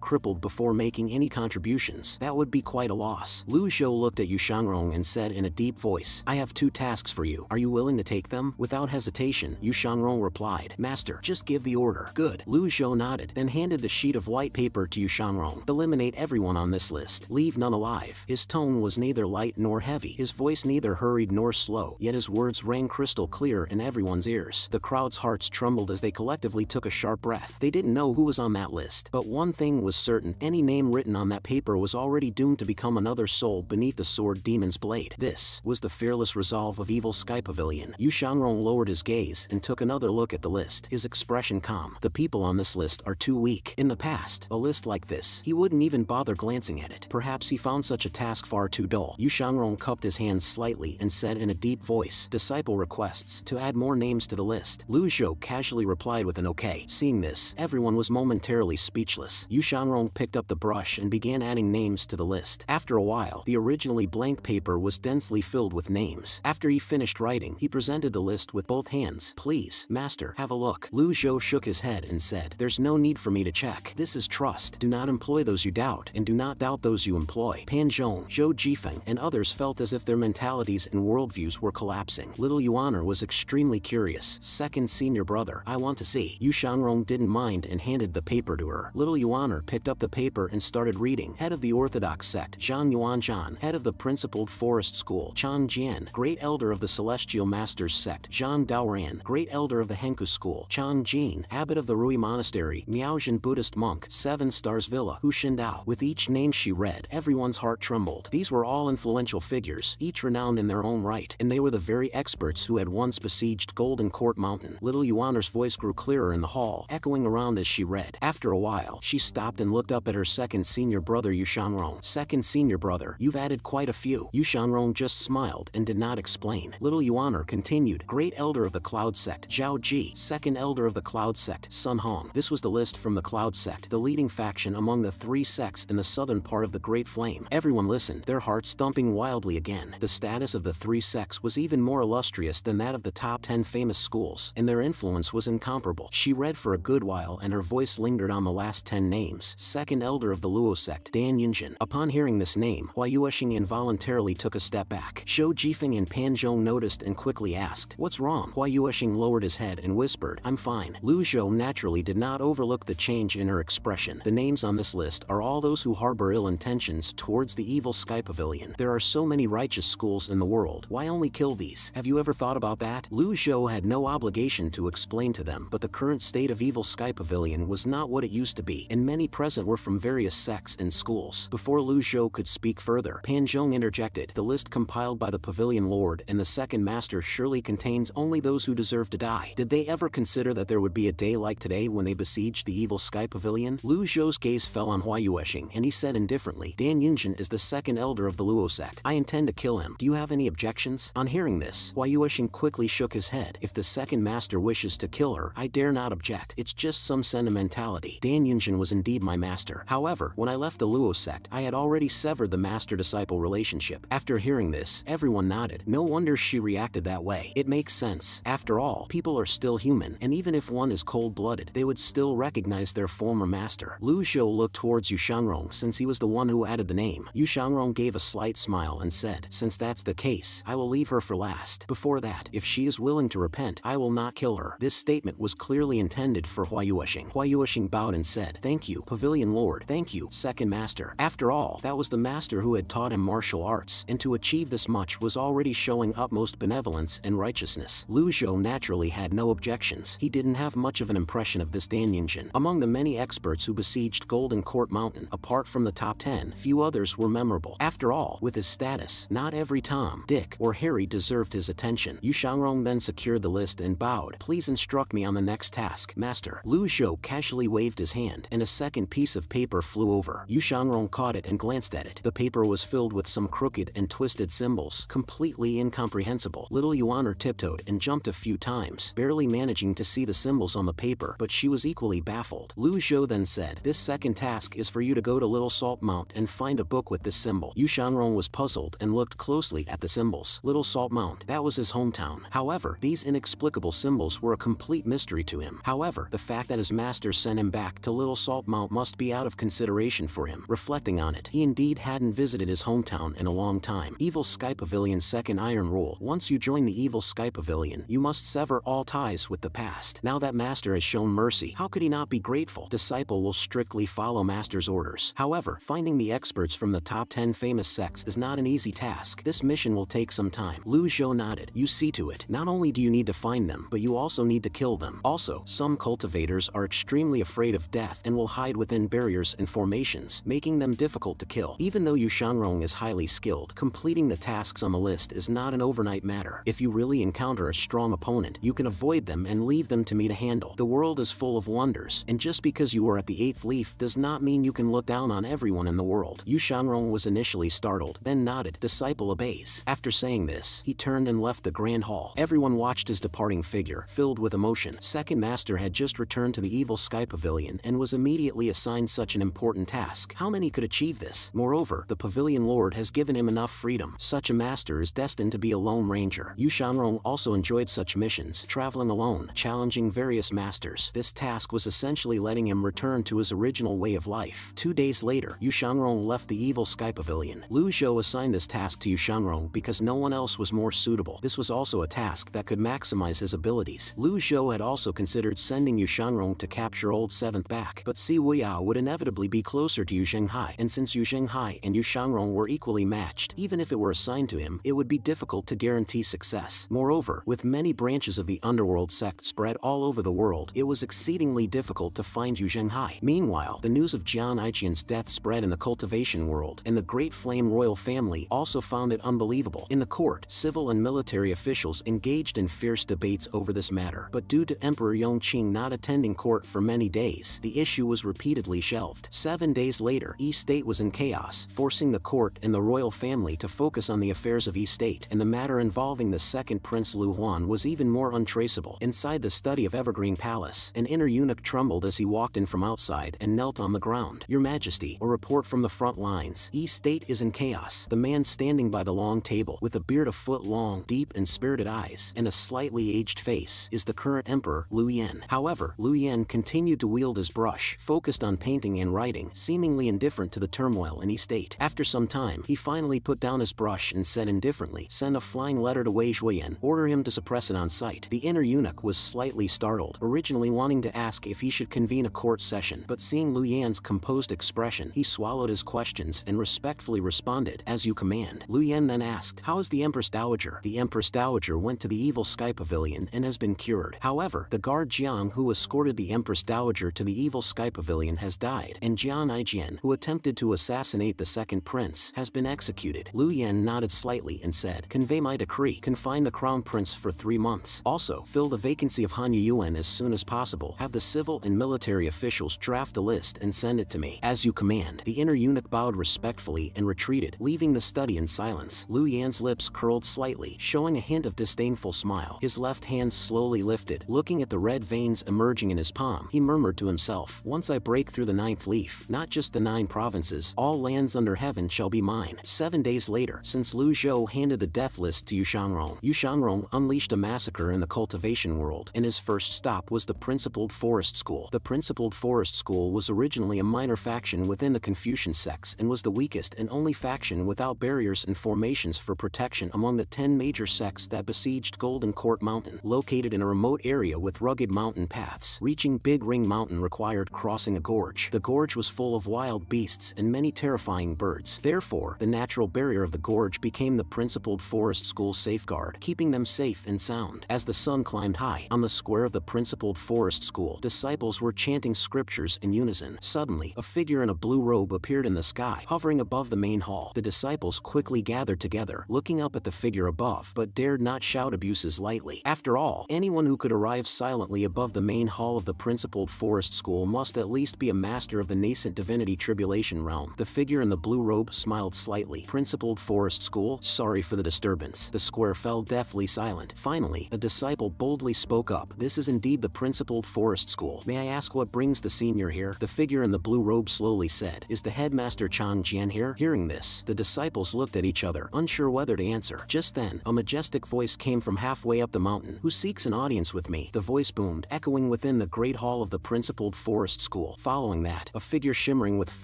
crippled before making any contributions, that would be quite a loss. Lu Zhou looked at Yu Shanrong and said in a deep voice, I have 2 tasks for you. Are you willing to take them? Without hesitation, Yu Shanrong replied, Master, just give the order. Good. Lu Zhou nodded, then handed the sheet of white paper to Yu Shanrong. Eliminate everyone on this list. Leave none alive. His tone was neither light nor heavy. His voice neither hurried nor slow, yet his words rang crystal clear in everyone's ears. The crowd's hearts trembled as they collectively took a sharp breath. They didn't know who was on that list, but one thing was certain. Any name written on that paper was already doomed to become another soul beneath the sword demon's blade. This was the fearless resolve of Evil Sky Pavilion. Yu Shanrong lowered his gaze and took another look at the list, his expression calm. The people on this list are too weak. In the past, a list like this, he wouldn't even bother glancing at it. Perhaps he found such a task far too dull. Yu Shanrong cupped his hands slightly and said in a deep voice, Disciple requests to add more names to the list. Lu Zhou casually replied with an okay. Seeing this, everyone was momentarily speechless. Yu Shanrong picked up the brush and began adding names to the list. After a while, the originally blank paper was densely filled with names. After he finished writing, he presented the list with both hands. Please, Master, have a look. Lu Zhou shook his head and said, There's no need for me to check. This is trust. Do not employ those you doubt, and do not doubt those you employ. Pan Zhong, Zhou Jifeng, and others felt as if their mentalities and worldviews were collapsing. Little Yuaner was extremely curious. Second senior brother, I want to see. Yu Shanrong didn't mind and handed the paper to her. Little Yuaner picked up the paper and started reading. Head of the Orthodox sect, Zhang Yuanzhan. Head of the Principled Forest School, Chan Jian. Great Elder of the Celestial Masters sect, Zhang Daoran. Great Elder of the Henku School, Chan Jin. Abbot of the Rui Monastery, Miaozhen Buddhist Monk, 7 Stars Villa, Hu Shindao. With each name she read, everyone's heart trembled. These were all influential figures, each renowned in their own right, and they were the very experts who had once besieged Golden Court Mountain. Little Yuaner's voice grew clearer in the hall, echoing around as she read. After a while, she stopped and looked up at her second senior brother Yu Shanrong. Second senior brother, you've added quite a few. Yu Shanrong just smiled and did not explain. Little Yuaner continued. Great Elder of the Cloud Sect, Zhao Ji. Second Elder of the Cloud Sect, Sun Hong. This was the list from the Cloud Sect, the leading faction among the 3 sects in the southern part of the Great Flame. Everyone listened, their hearts thumping wildly again. The status of the 3 sects was even more illustrious than that of the top 10 famous schools, and their influence was incomparable. She read for a good while and her voice lingered on the last 10 names. Second Elder of the Luo Sect, Dan Yunjin. Upon hearing this name, Hua Yuexing involuntarily took a step back. Zhou Jifeng and Pan Zhong noticed and quickly asked, What's wrong? Hua Yuexing lowered his head and whispered, I'm fine. Lu Zhou naturally did not overlook the change in her expression. The names on this list are all those who harbor ill intentions towards the Evil Sky Pavilion. There are so many righteous schools in the world. Why only kill these? Have you ever thought about that? Lu Zhou had no obligation to explain to them, but the current state of Evil Sky Pavilion was not what it used to be, and many present were from various sects and schools. Before Lu Zhou could speak further, Pan Zhong interjected, The list compiled by the Pavilion Lord and the Second Master surely contains only those who deserve to die. Did they ever consider that there would be a day like today when they besieged the Evil Sky Pavilion? Lu Zhou's gaze fell on Hua Yuexing, and he said indifferently, Dan Yunjin is the second elder of the Luo sect. I intend to kill him. Do you have any objections? On hearing this, Hua Yuexing quickly shook his head. If the second master wishes to kill her, I dare not object. It's just some sentimentality. Dan Yunjin was indeed my master. However, when I left the Luo sect, I had already severed the master-disciple relationship. After hearing this, everyone nodded. No wonder she reacted that way. It makes sense. After all, people are still human, and even if one is cold-blooded, they would still recognize their former master. Lu Zhou looked towards Yu Shanrong since he was the one who added the name. Yu Shanrong gave a slight smile and said, Since that's the case, I will leave her for last. Before that, if she is willing to repent, I will not kill her. This statement was clearly intended for Hua Yuexing. Hua Yuexing bowed and said, Thank you, Pavilion Lord. Thank you, Second Master. After all, that was the master who had taught him martial arts, and to achieve this much was already showing utmost benevolence and righteousness. Lu Zhou naturally had no objections. He didn't have much of an impression of this Dan Yunjin. Among the many experts who besieged Golden Court Mountain, apart from the top 10, few others were memorable. After all, with his status, not every Tom, Dick, or Harry deserved his attention. Yu Shanrong then secured the list and bowed. Please instruct me on the next task, Master. Lu Zhou casually waved his hand, and a second piece of paper flew over. Yu Shanrong caught it and glanced at it. The paper was filled with some crooked and twisted symbols, completely incomprehensible. Little Yuaner tiptoed and jumped a few times, barely managing to see the symbols on the paper, but she was equally baffled. Lu Zhou then said, This second task is for you to go to Little Salt Mount and find a book with this symbol. Yu Shanrong was puzzled and looked closely at the symbol. symbols. Little Salt Mount, that was his hometown. However, these inexplicable symbols were a complete mystery to him. However, the fact that his master sent him back to Little Salt Mount must be out of consideration for him. Reflecting on it, he indeed hadn't visited his hometown in a long time. Evil Sky Pavilion's second iron rule. Once you join the Evil Sky Pavilion, you must sever all ties with the past. Now that master has shown mercy, how could he not be grateful? Disciple will strictly follow master's orders. However, finding the experts from the top 10 famous sects is not an easy task. This mission will take some time. Lu Zhou nodded. You see to it. Not only do you need to find them, but you also need to kill them. Also, some cultivators are extremely afraid of death and will hide within barriers and formations, making them difficult to kill. Even though Yu Shanrong is highly skilled, completing the tasks on the list is not an overnight matter. If you really encounter a strong opponent, you can avoid them and leave them to me to handle. The world is full of wonders, and just because you are at the 8th leaf does not mean you can look down on everyone in the world. Yu Shanrong was initially startled, then nodded. Disciple obeys. After saying this, he turned and left the grand hall. Everyone watched his departing figure, filled with emotion. Second master had just returned to the Evil Sky Pavilion and was immediately assigned such an important task. How many could achieve this? Moreover, the Pavilion Lord has given him enough freedom. Such a master is destined to be a lone ranger. Yu Shanrong also enjoyed such missions, traveling alone, challenging various masters. This task was essentially letting him return to his original way of life. 2 days later, Yu Shanrong left the Evil Sky Pavilion. Lu Zhou assigned this task to Yu Shanrong because no one else was more suitable. This was also a task that could maximize his abilities. Lu Zhou had also considered sending Yu Shanrong to capture Old 7th back, but Si Wuyao would inevitably be closer to Yu Zhenghai, and since Yu Zhenghai and Yu Shanrong were equally matched, even if it were assigned to him, it would be difficult to guarantee success. Moreover, with many branches of the underworld sect spread all over the world, it was exceedingly difficult to find Yu Zhenghai. Meanwhile, the news of Jian Aiqian's death spread in the cultivation world, and the Great Flame royal family also found it unbelievable. In the court, civil and military officials engaged in fierce debates over this matter, but due to Emperor Yongqing not attending court for many days, the issue was repeatedly shelved. 7 days later, Yi State was in chaos, forcing the court and the royal family to focus on the affairs of Yi State, and the matter involving the second Prince Lu Huan was even more untraceable. Inside the study of Evergreen Palace, an inner eunuch trembled as he walked in from outside and knelt on the ground. Your Majesty, a report from the front lines. Yi State is in chaos. The man standing by the long table, with a beard a foot long, deep and spirited eyes, and a slightly aged face, is the current emperor, Liu Yan. However, Liu Yan continued to wield his brush, focused on painting and writing, seemingly indifferent to the turmoil in Yi State. After some time, he finally put down his brush and said indifferently, "Send a flying letter to Wei Zhuoyan. Order him to suppress it on sight." The inner eunuch was slightly startled, originally wanting to ask if he should convene a court session, but seeing Liu Yan's composed expression, he swallowed his questions and respectfully responded, "As you command." Liu Yan then asked, "How is the Empress Dowager?" The Empress Dowager went to the Evil Sky Pavilion and has been cured. However, the guard Jiang who escorted the Empress Dowager to the Evil Sky Pavilion has died, and Jian Aijian, who attempted to assassinate the second prince, has been executed. Liu Yan nodded slightly and said, "Convey my decree. Confine the crown prince for 3 months. Also, fill the vacancy of Han Yuan as soon as possible. Have the civil and military officials draft a list and send it to me." "As you command." The inner eunuch bowed respectfully and retreated, leaving the study in silence. Liu Yan's lips curled slightly, showing a hint of disdainful smile. His left hand slowly lifted. Looking at the red veins emerging in his palm, he murmured to himself, "Once I break through the 9th leaf, not just the 9 provinces, all lands under heaven shall be mine." 7 days later, since Lu Zhou handed the death list to Yu Shanrong unleashed a massacre in the cultivation world, and his first stop was the Principled Forest School. The Principled Forest School was originally a minor faction within the Confucian sects and was the weakest and only faction without barriers and formations for protection among the 10 major sects that besieged Golden Court Mountain, located in a remote area with rugged mountain paths. Reaching Big Ring Mountain required crossing a gorge. The gorge was full of wild beasts and many terrifying birds. Therefore, the natural barrier of the gorge became the Principled Forest School's safeguard, keeping them safe and sound. As the sun climbed high, on the square of the Principled Forest School, disciples were chanting scriptures in unison. Suddenly, a figure in a blue robe appeared in the sky, hovering above the main hall. The disciples quickly gathered together, looking up at the figure above, but dared not shout abuses lightly. After all, anyone who could arrive silently above the main hall of the Principled Forest School must at least be a master of the nascent divinity tribulation realm. The figure in the blue robe smiled slightly. "Principled Forest School, sorry for the disturbance." The square fell deathly silent. Finally, a disciple boldly spoke up, "This is indeed the Principled Forest School. May I ask what brings the senior here?" The figure in the blue robe slowly said, "Is the headmaster Chang Jian here?" Hearing this, the disciples looked at each other, unsure whether to answer. Just then, a majestic voice came from halfway up the mountain. "Who seeks an audience with me?" The voice boomed, echoing within the great hall of the principled forest school. Following that, a figure shimmering with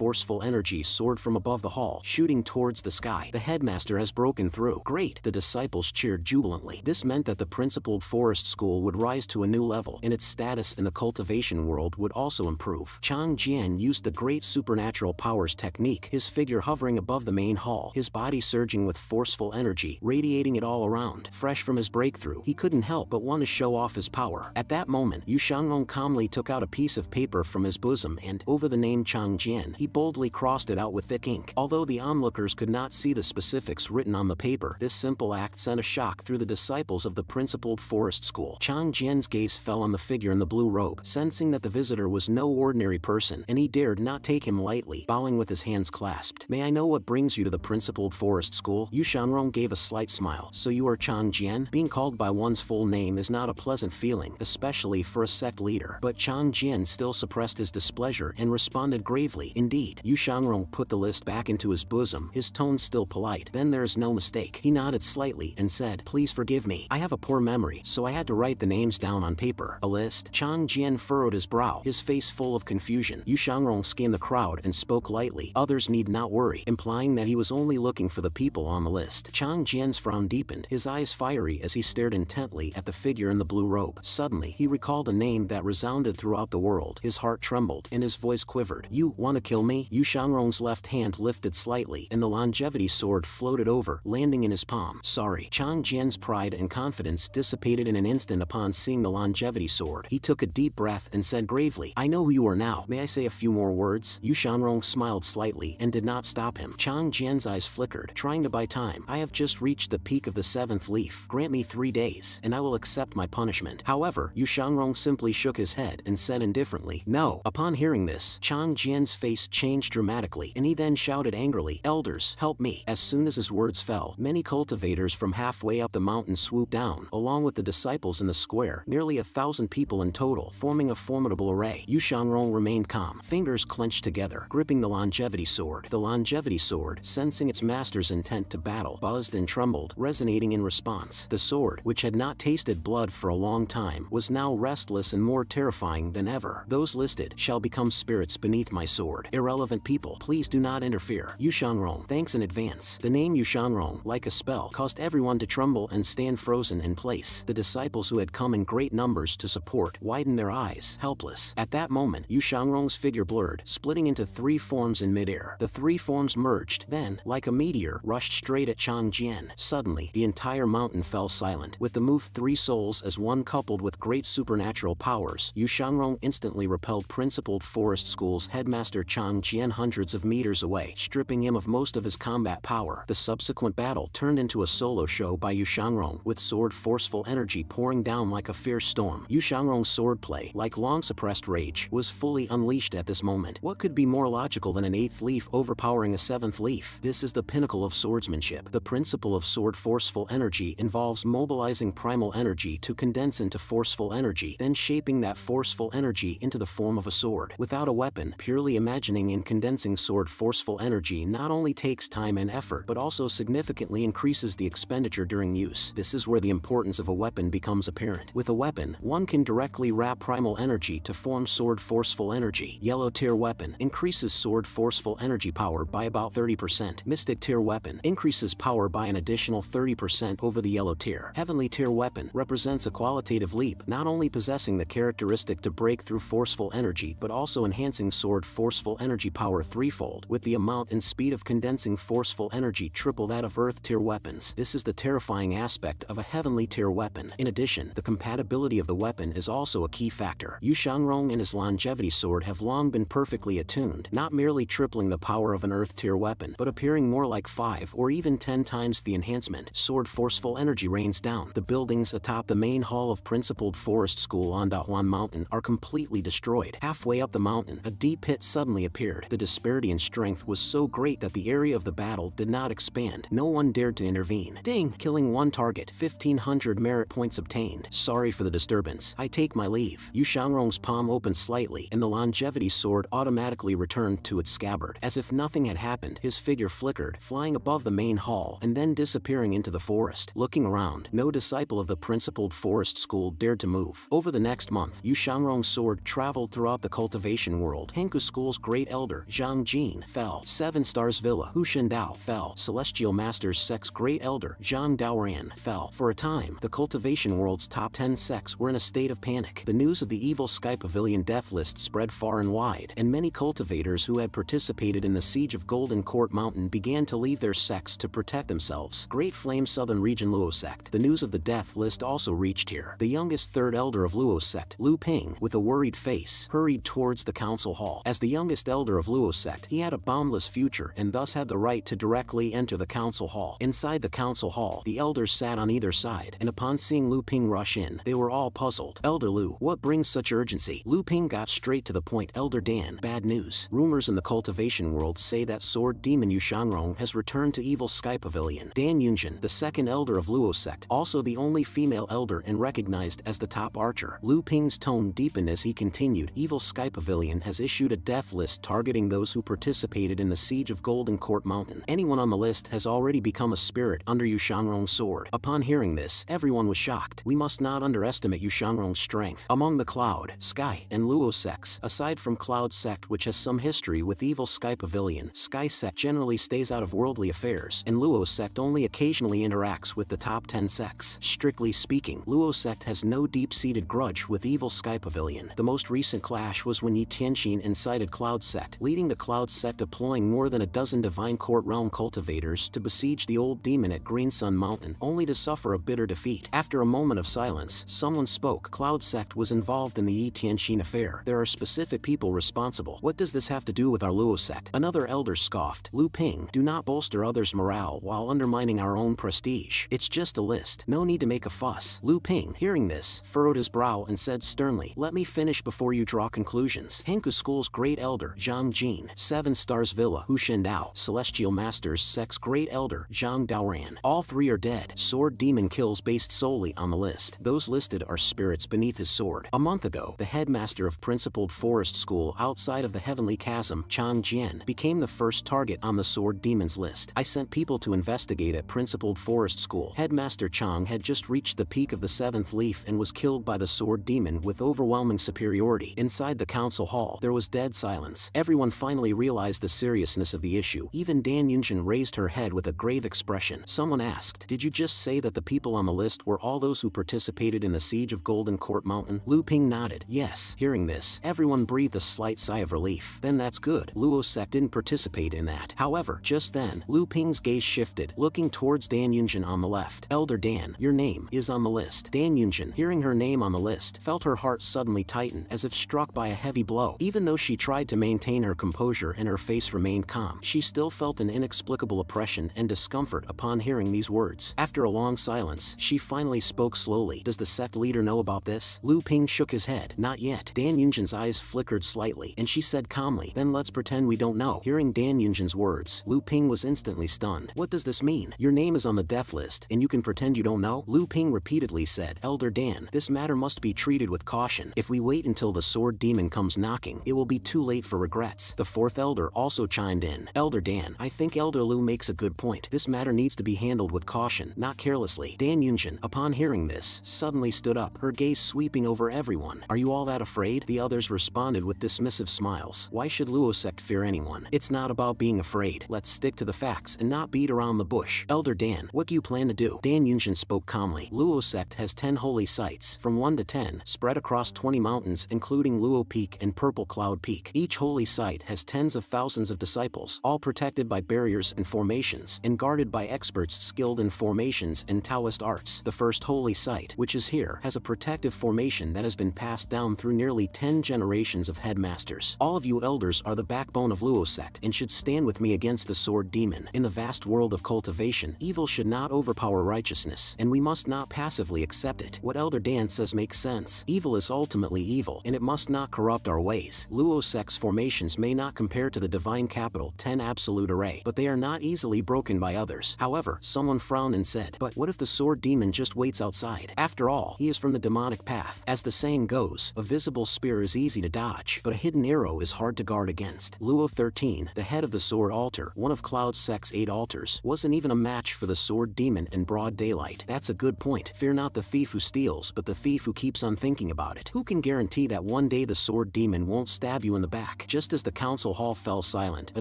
forceful energy soared from above the hall, shooting towards the sky. "The headmaster has broken through." "Great!" The disciples cheered jubilantly. This meant that the principled forest school would rise to a new level, and its status in the cultivation world would also improve. Chang Jian used the great supernatural powers technique, his figure hovering above the main hall, his body surging with forceful energy, radiating it all around. Fresh from his breakthrough, he couldn't help but want to show off his power. At that moment, Yu Shangrong calmly took out a piece of paper from his bosom and, over the name Chang Jian, he boldly crossed it out with thick ink. Although the onlookers could not see the specifics written on the paper, this simple act sent a shock through the disciples of the principled forest school. Chang Jian's gaze fell on the figure in the blue robe, sensing that the visitor was no ordinary person, and he dared not take him lightly, bowing with his hands clasped. "May I know what brings you to the principled forest school?" Yu Shangrong gave a slight smile. "So you are Chang Jian?" Being called by one's full name is not a pleasant feeling, especially for a sect leader. But Chang Jian still suppressed his displeasure and responded gravely, "Indeed." Yu Shangrong put the list back into his bosom, his tone still polite. "Then there is no mistake." He nodded slightly and said, "Please forgive me. I have a poor memory, so I had to write the names down on paper." "A list?" Chang Jian furrowed his brow, his face full of confusion. Yu Shangrong scanned the crowd and spoke lightly, "Others need not worry," implying that he was only looking for the people on the list. Chang Jian's frown deepened, his eyes fiery as he stared intently at the figure in the blue robe. Suddenly, he recalled a name that resounded throughout the world. His heart trembled, and his voice quivered. "You want to kill me?" Yu Shangrong's left hand lifted slightly, and the longevity sword floated over, landing in his palm. "Sorry." Chang Jian's pride and confidence dissipated in an instant upon seeing the longevity sword. He took a deep breath and said gravely, "I know who you are now. May I say a few more words?" Yu Shangrong smiled slightly and did not stop him. Chang Jian's eyes flickered, trying to buy time. "I have just reached the peak of the 7th leaf. Grant me 3 days, and I will accept my punishment." However, Yu Shangrong simply shook his head and said indifferently, "No." Upon hearing this, Chang Jian's face changed dramatically, and he then shouted angrily, "Elders, help me." As soon as his words fell, many cultivators from halfway up the mountain swooped down, along with the disciples in the square, nearly 1,000 people in total, forming a formidable array. Yu Shangrong remained calm, fingers clenched together, gripping the longevity sword. The longevity sword, sensing its master's intent to battle, buzzed and trembled, resonating in response. The sword, which had not tasted blood for a long time, was now restless and more terrifying than ever. "Those listed shall become spirits beneath my sword. Irrelevant people, please do not interfere." Yu Shangrong, thanks in advance. The name Yu Shangrong, like a spell, caused everyone to tremble and stand frozen in place. The disciples who had come in great numbers to support widened their eyes, helpless. At that moment, Yu Shangrong's figure blurred, splitting into 3 forms in midair. The 3 forms merged, then, like a meteor, rushed straight at Chang Jian. Suddenly, the entire mountain fell silent. With the move 3 souls as one coupled with great supernatural powers, Yu Shangrong instantly repelled principled forest school's headmaster Chang Jian hundreds of meters away, stripping him of most of his combat power. The subsequent battle turned into a solo show by Yu Shangrong, with sword forceful energy pouring down like a fierce storm. Yu Shangrong's swordplay, like long-suppressed rage, was fully unleashed at this moment. What could be more logical than an 8th leaf overpowering a 7th leaf? This is the pinnacle of swordsmanship. The principle of sword forceful energy involves mobilizing primal energy to condense into forceful energy, then shaping that forceful energy into the form of a sword. Without a weapon, purely imagining and condensing sword forceful energy not only takes time and effort, but also significantly increases the expenditure during use. This is where the importance of a weapon becomes apparent. With a weapon, one can directly wrap primal energy to form sword forceful energy. Yellow tier weapon increases sword forceful energy power by about 30%. Mystic tier weapon increases power by an additional 30% over the yellow tier. Heavenly tier weapon represents a qualitative leap, not only possessing the characteristic to break through forceful energy but also enhancing sword forceful energy power threefold, with the amount and speed of condensing forceful energy triple that of earth tier weapons. This is the terrifying aspect of a heavenly tier weapon. In addition, the compatibility of the weapon is also a key factor. Yu Shangrong and his longevity sword have long been perfectly attuned, not merely tripling the power of an earth tier weapon, but appearing more like 5 or even 10 times the enhancement. Sword forceful energy rains down. The buildings atop the main hall of principled forest school on Dahuan Mountain are completely destroyed. Halfway up the mountain, a deep pit suddenly appeared. The disparity in strength was so great that the area of the battle did not expand. No one dared to intervene. Ding! Killing one target. 1,500 merit points obtained. Sorry for the disturbance. I take my leave. Yu Shangrong's palm opened slightly, and the longevity sword automatically returned to its scabbard. As if nothing had happened, his figure flickered, flying above the main hall hall and then disappearing into the forest. Looking around, no disciple of the principled forest school dared to move. Over the next month, Yu Shangrong's sword traveled throughout the cultivation world. Hanku School's great elder, Zhang Jin, fell. 7 Stars Villa, Hu Shindao, fell. Celestial Masters Sect's great elder, Zhang Daoran, fell. For a time, the cultivation world's top 10 sects were in a state of panic. The news of the evil Sky Pavilion death list spread far and wide, and many cultivators who had participated in the siege of Golden Court Mountain began to leave their sects to protect themselves. Great Flame Southern Region Luo Sect. The news of the death list also reached here. The youngest third elder of Luo Sect, Lu Ping, with a worried face, hurried towards the council hall. As the youngest elder of Luo Sect, he had a boundless future and thus had the right to directly enter the council hall. Inside the council hall, the elders sat on either side, and upon seeing Lu Ping rush in, they were all puzzled. Elder Lu, what brings such urgency? Lu Ping got straight to the point. Elder Dan, bad news. Rumors in the cultivation world say that sword demon Yu Shangrong has returned to Evil Sky Pavilion. Dan Yunjin, the second elder of Luo Sect, also the only female elder and recognized as the top archer. Lu Ping's tone deepened as he continued. Evil Sky Pavilion has issued a death list targeting those who participated in the siege of Golden Court Mountain. Anyone on the list has already become a spirit under Yu Shangrong's sword. Upon hearing this, everyone was shocked. We must not underestimate Yu Shangrong's strength. Among the Cloud, Sky, and Luo sects, aside from Cloud Sect, which has some history with Evil Sky Pavilion, Sky Sect generally stays out of worldly affairs, and Luo Sect only occasionally interacts with the top 10 sects. Strictly speaking, Luo Sect has no deep-seated grudge with Evil Sky Pavilion. The most recent clash was when Yi Tianxin incited Cloud Sect, leading the Cloud Sect deploying more than a dozen Divine Court Realm cultivators to besiege the old demon at Green Sun Mountain, only to suffer a bitter defeat. After a moment of silence, someone spoke. Cloud Sect was involved in the Yi Tianxin affair. There are specific people responsible. What does this have to do with our Luo Sect? Another elder scoffed. Lu Ping, do not bolster others' morale while undermining our own prestige. It's just a list. No need to make a fuss. Lu Ping, hearing this, furrowed his brow and said sternly, let me finish before you draw conclusions. Hanku School's great elder, Zhang Jin, 7 Stars Villa, Hu Shindao, Celestial Masters Sect's great elder, Zhang Daoran. All 3 are dead. Sword demon kills based solely on the list. Those listed are spirits beneath his sword. A month ago, the headmaster of Principled Forest School outside of the Heavenly Chasm, Chang Jian, became the first target on the sword demon's list. I sent people to investigate at Principled Forest School. Headmaster Chang had just reached the peak of the 7th leaf and was killed by the sword demon with overwhelming superiority. Inside the council hall, there was dead silence. Everyone finally realized the seriousness of the issue. Even Dan Yunjin raised her head with a grave expression. Someone asked, did you just say that the people on the list were all those who participated in the siege of Golden Court Mountain? Lu Ping nodded. Yes. Hearing this, everyone breathed a slight sigh of relief. Then that's good. Luo Sect didn't participate in that. However, just then, Lu Ping's gaze shifted, looking towards Dan Yunjin on the left. Elder Dan, your name is on the list. Dan Yunjin, hearing her name on the list, felt her heart suddenly tighten as if struck by a heavy blow. Even though she tried to maintain her composure and her face remained calm, she still felt an inexplicable oppression and discomfort upon hearing these words. After a long silence, she finally spoke slowly. Does the sect leader know about this? Lu Ping shook his head. Not yet. Dan Yunjin's eyes flickered slightly, and she said calmly, then let's pretend we don't know. Hearing Dan Yunjin's words, Lu Ping was instantly stunned. What does this mean? Your name is on the death list, and you can pretend you don't know? Lu Ping repeatedly said, Elder Dan, this matter must be treated with caution. If we wait until the sword demon comes knocking, it will be too late for regrets. The 4th elder also chimed in. Elder Dan, I think Elder Lu makes a good point. This matter needs to be handled with caution, not carelessly. Dan Yunjin, upon hearing this, suddenly stood up, her gaze sweeping over everyone. Are you all that afraid? The others responded with dismissive smiles. Why should Luo Sect fear anyone? It's not about being afraid. Let's stick to the facts and not beat around the bush. Elder Dan, what do you plan to do? Dan Yunjin spoke calmly. Luo Sect has 10 holy sites, from 1 to 10, spread across 20 mountains including Luo Peak and Purple Cloud Peak. Each holy site has tens of thousands of disciples, all protected by barriers and formations, and guarded by experts skilled in formations and Taoist arts. The first holy site, which is here, has a protective formation that has been passed down through nearly 10 generations of headmasters. All of you elders are the backbone of Luo Sect and should stand with me against the sword demon. In the vast world of cultivation, evil should not overpower righteousness, and we must not passively accept it. What Elder Dan says makes sense. Evil is ultimately evil, and it must not corrupt our ways. Luo Sect's formations may not compare to the Divine Capital 10 Absolute Array, but they are not easily broken by others. However, someone frowned and said, but what if the sword demon just waits outside? After all, he is from the demonic path. As the saying goes, a visible spear is easy to dodge, but a hidden arrow is hard to guard against. Luo 13, the head of the sword altar, one of Cloud Sect's 8 altars, elders wasn't even a match for the sword demon in broad daylight. That's a good point. Fear not the thief who steals, but the thief who keeps on thinking about it. Who can guarantee that one day the sword demon won't stab you in the back? Just as the council hall fell silent, a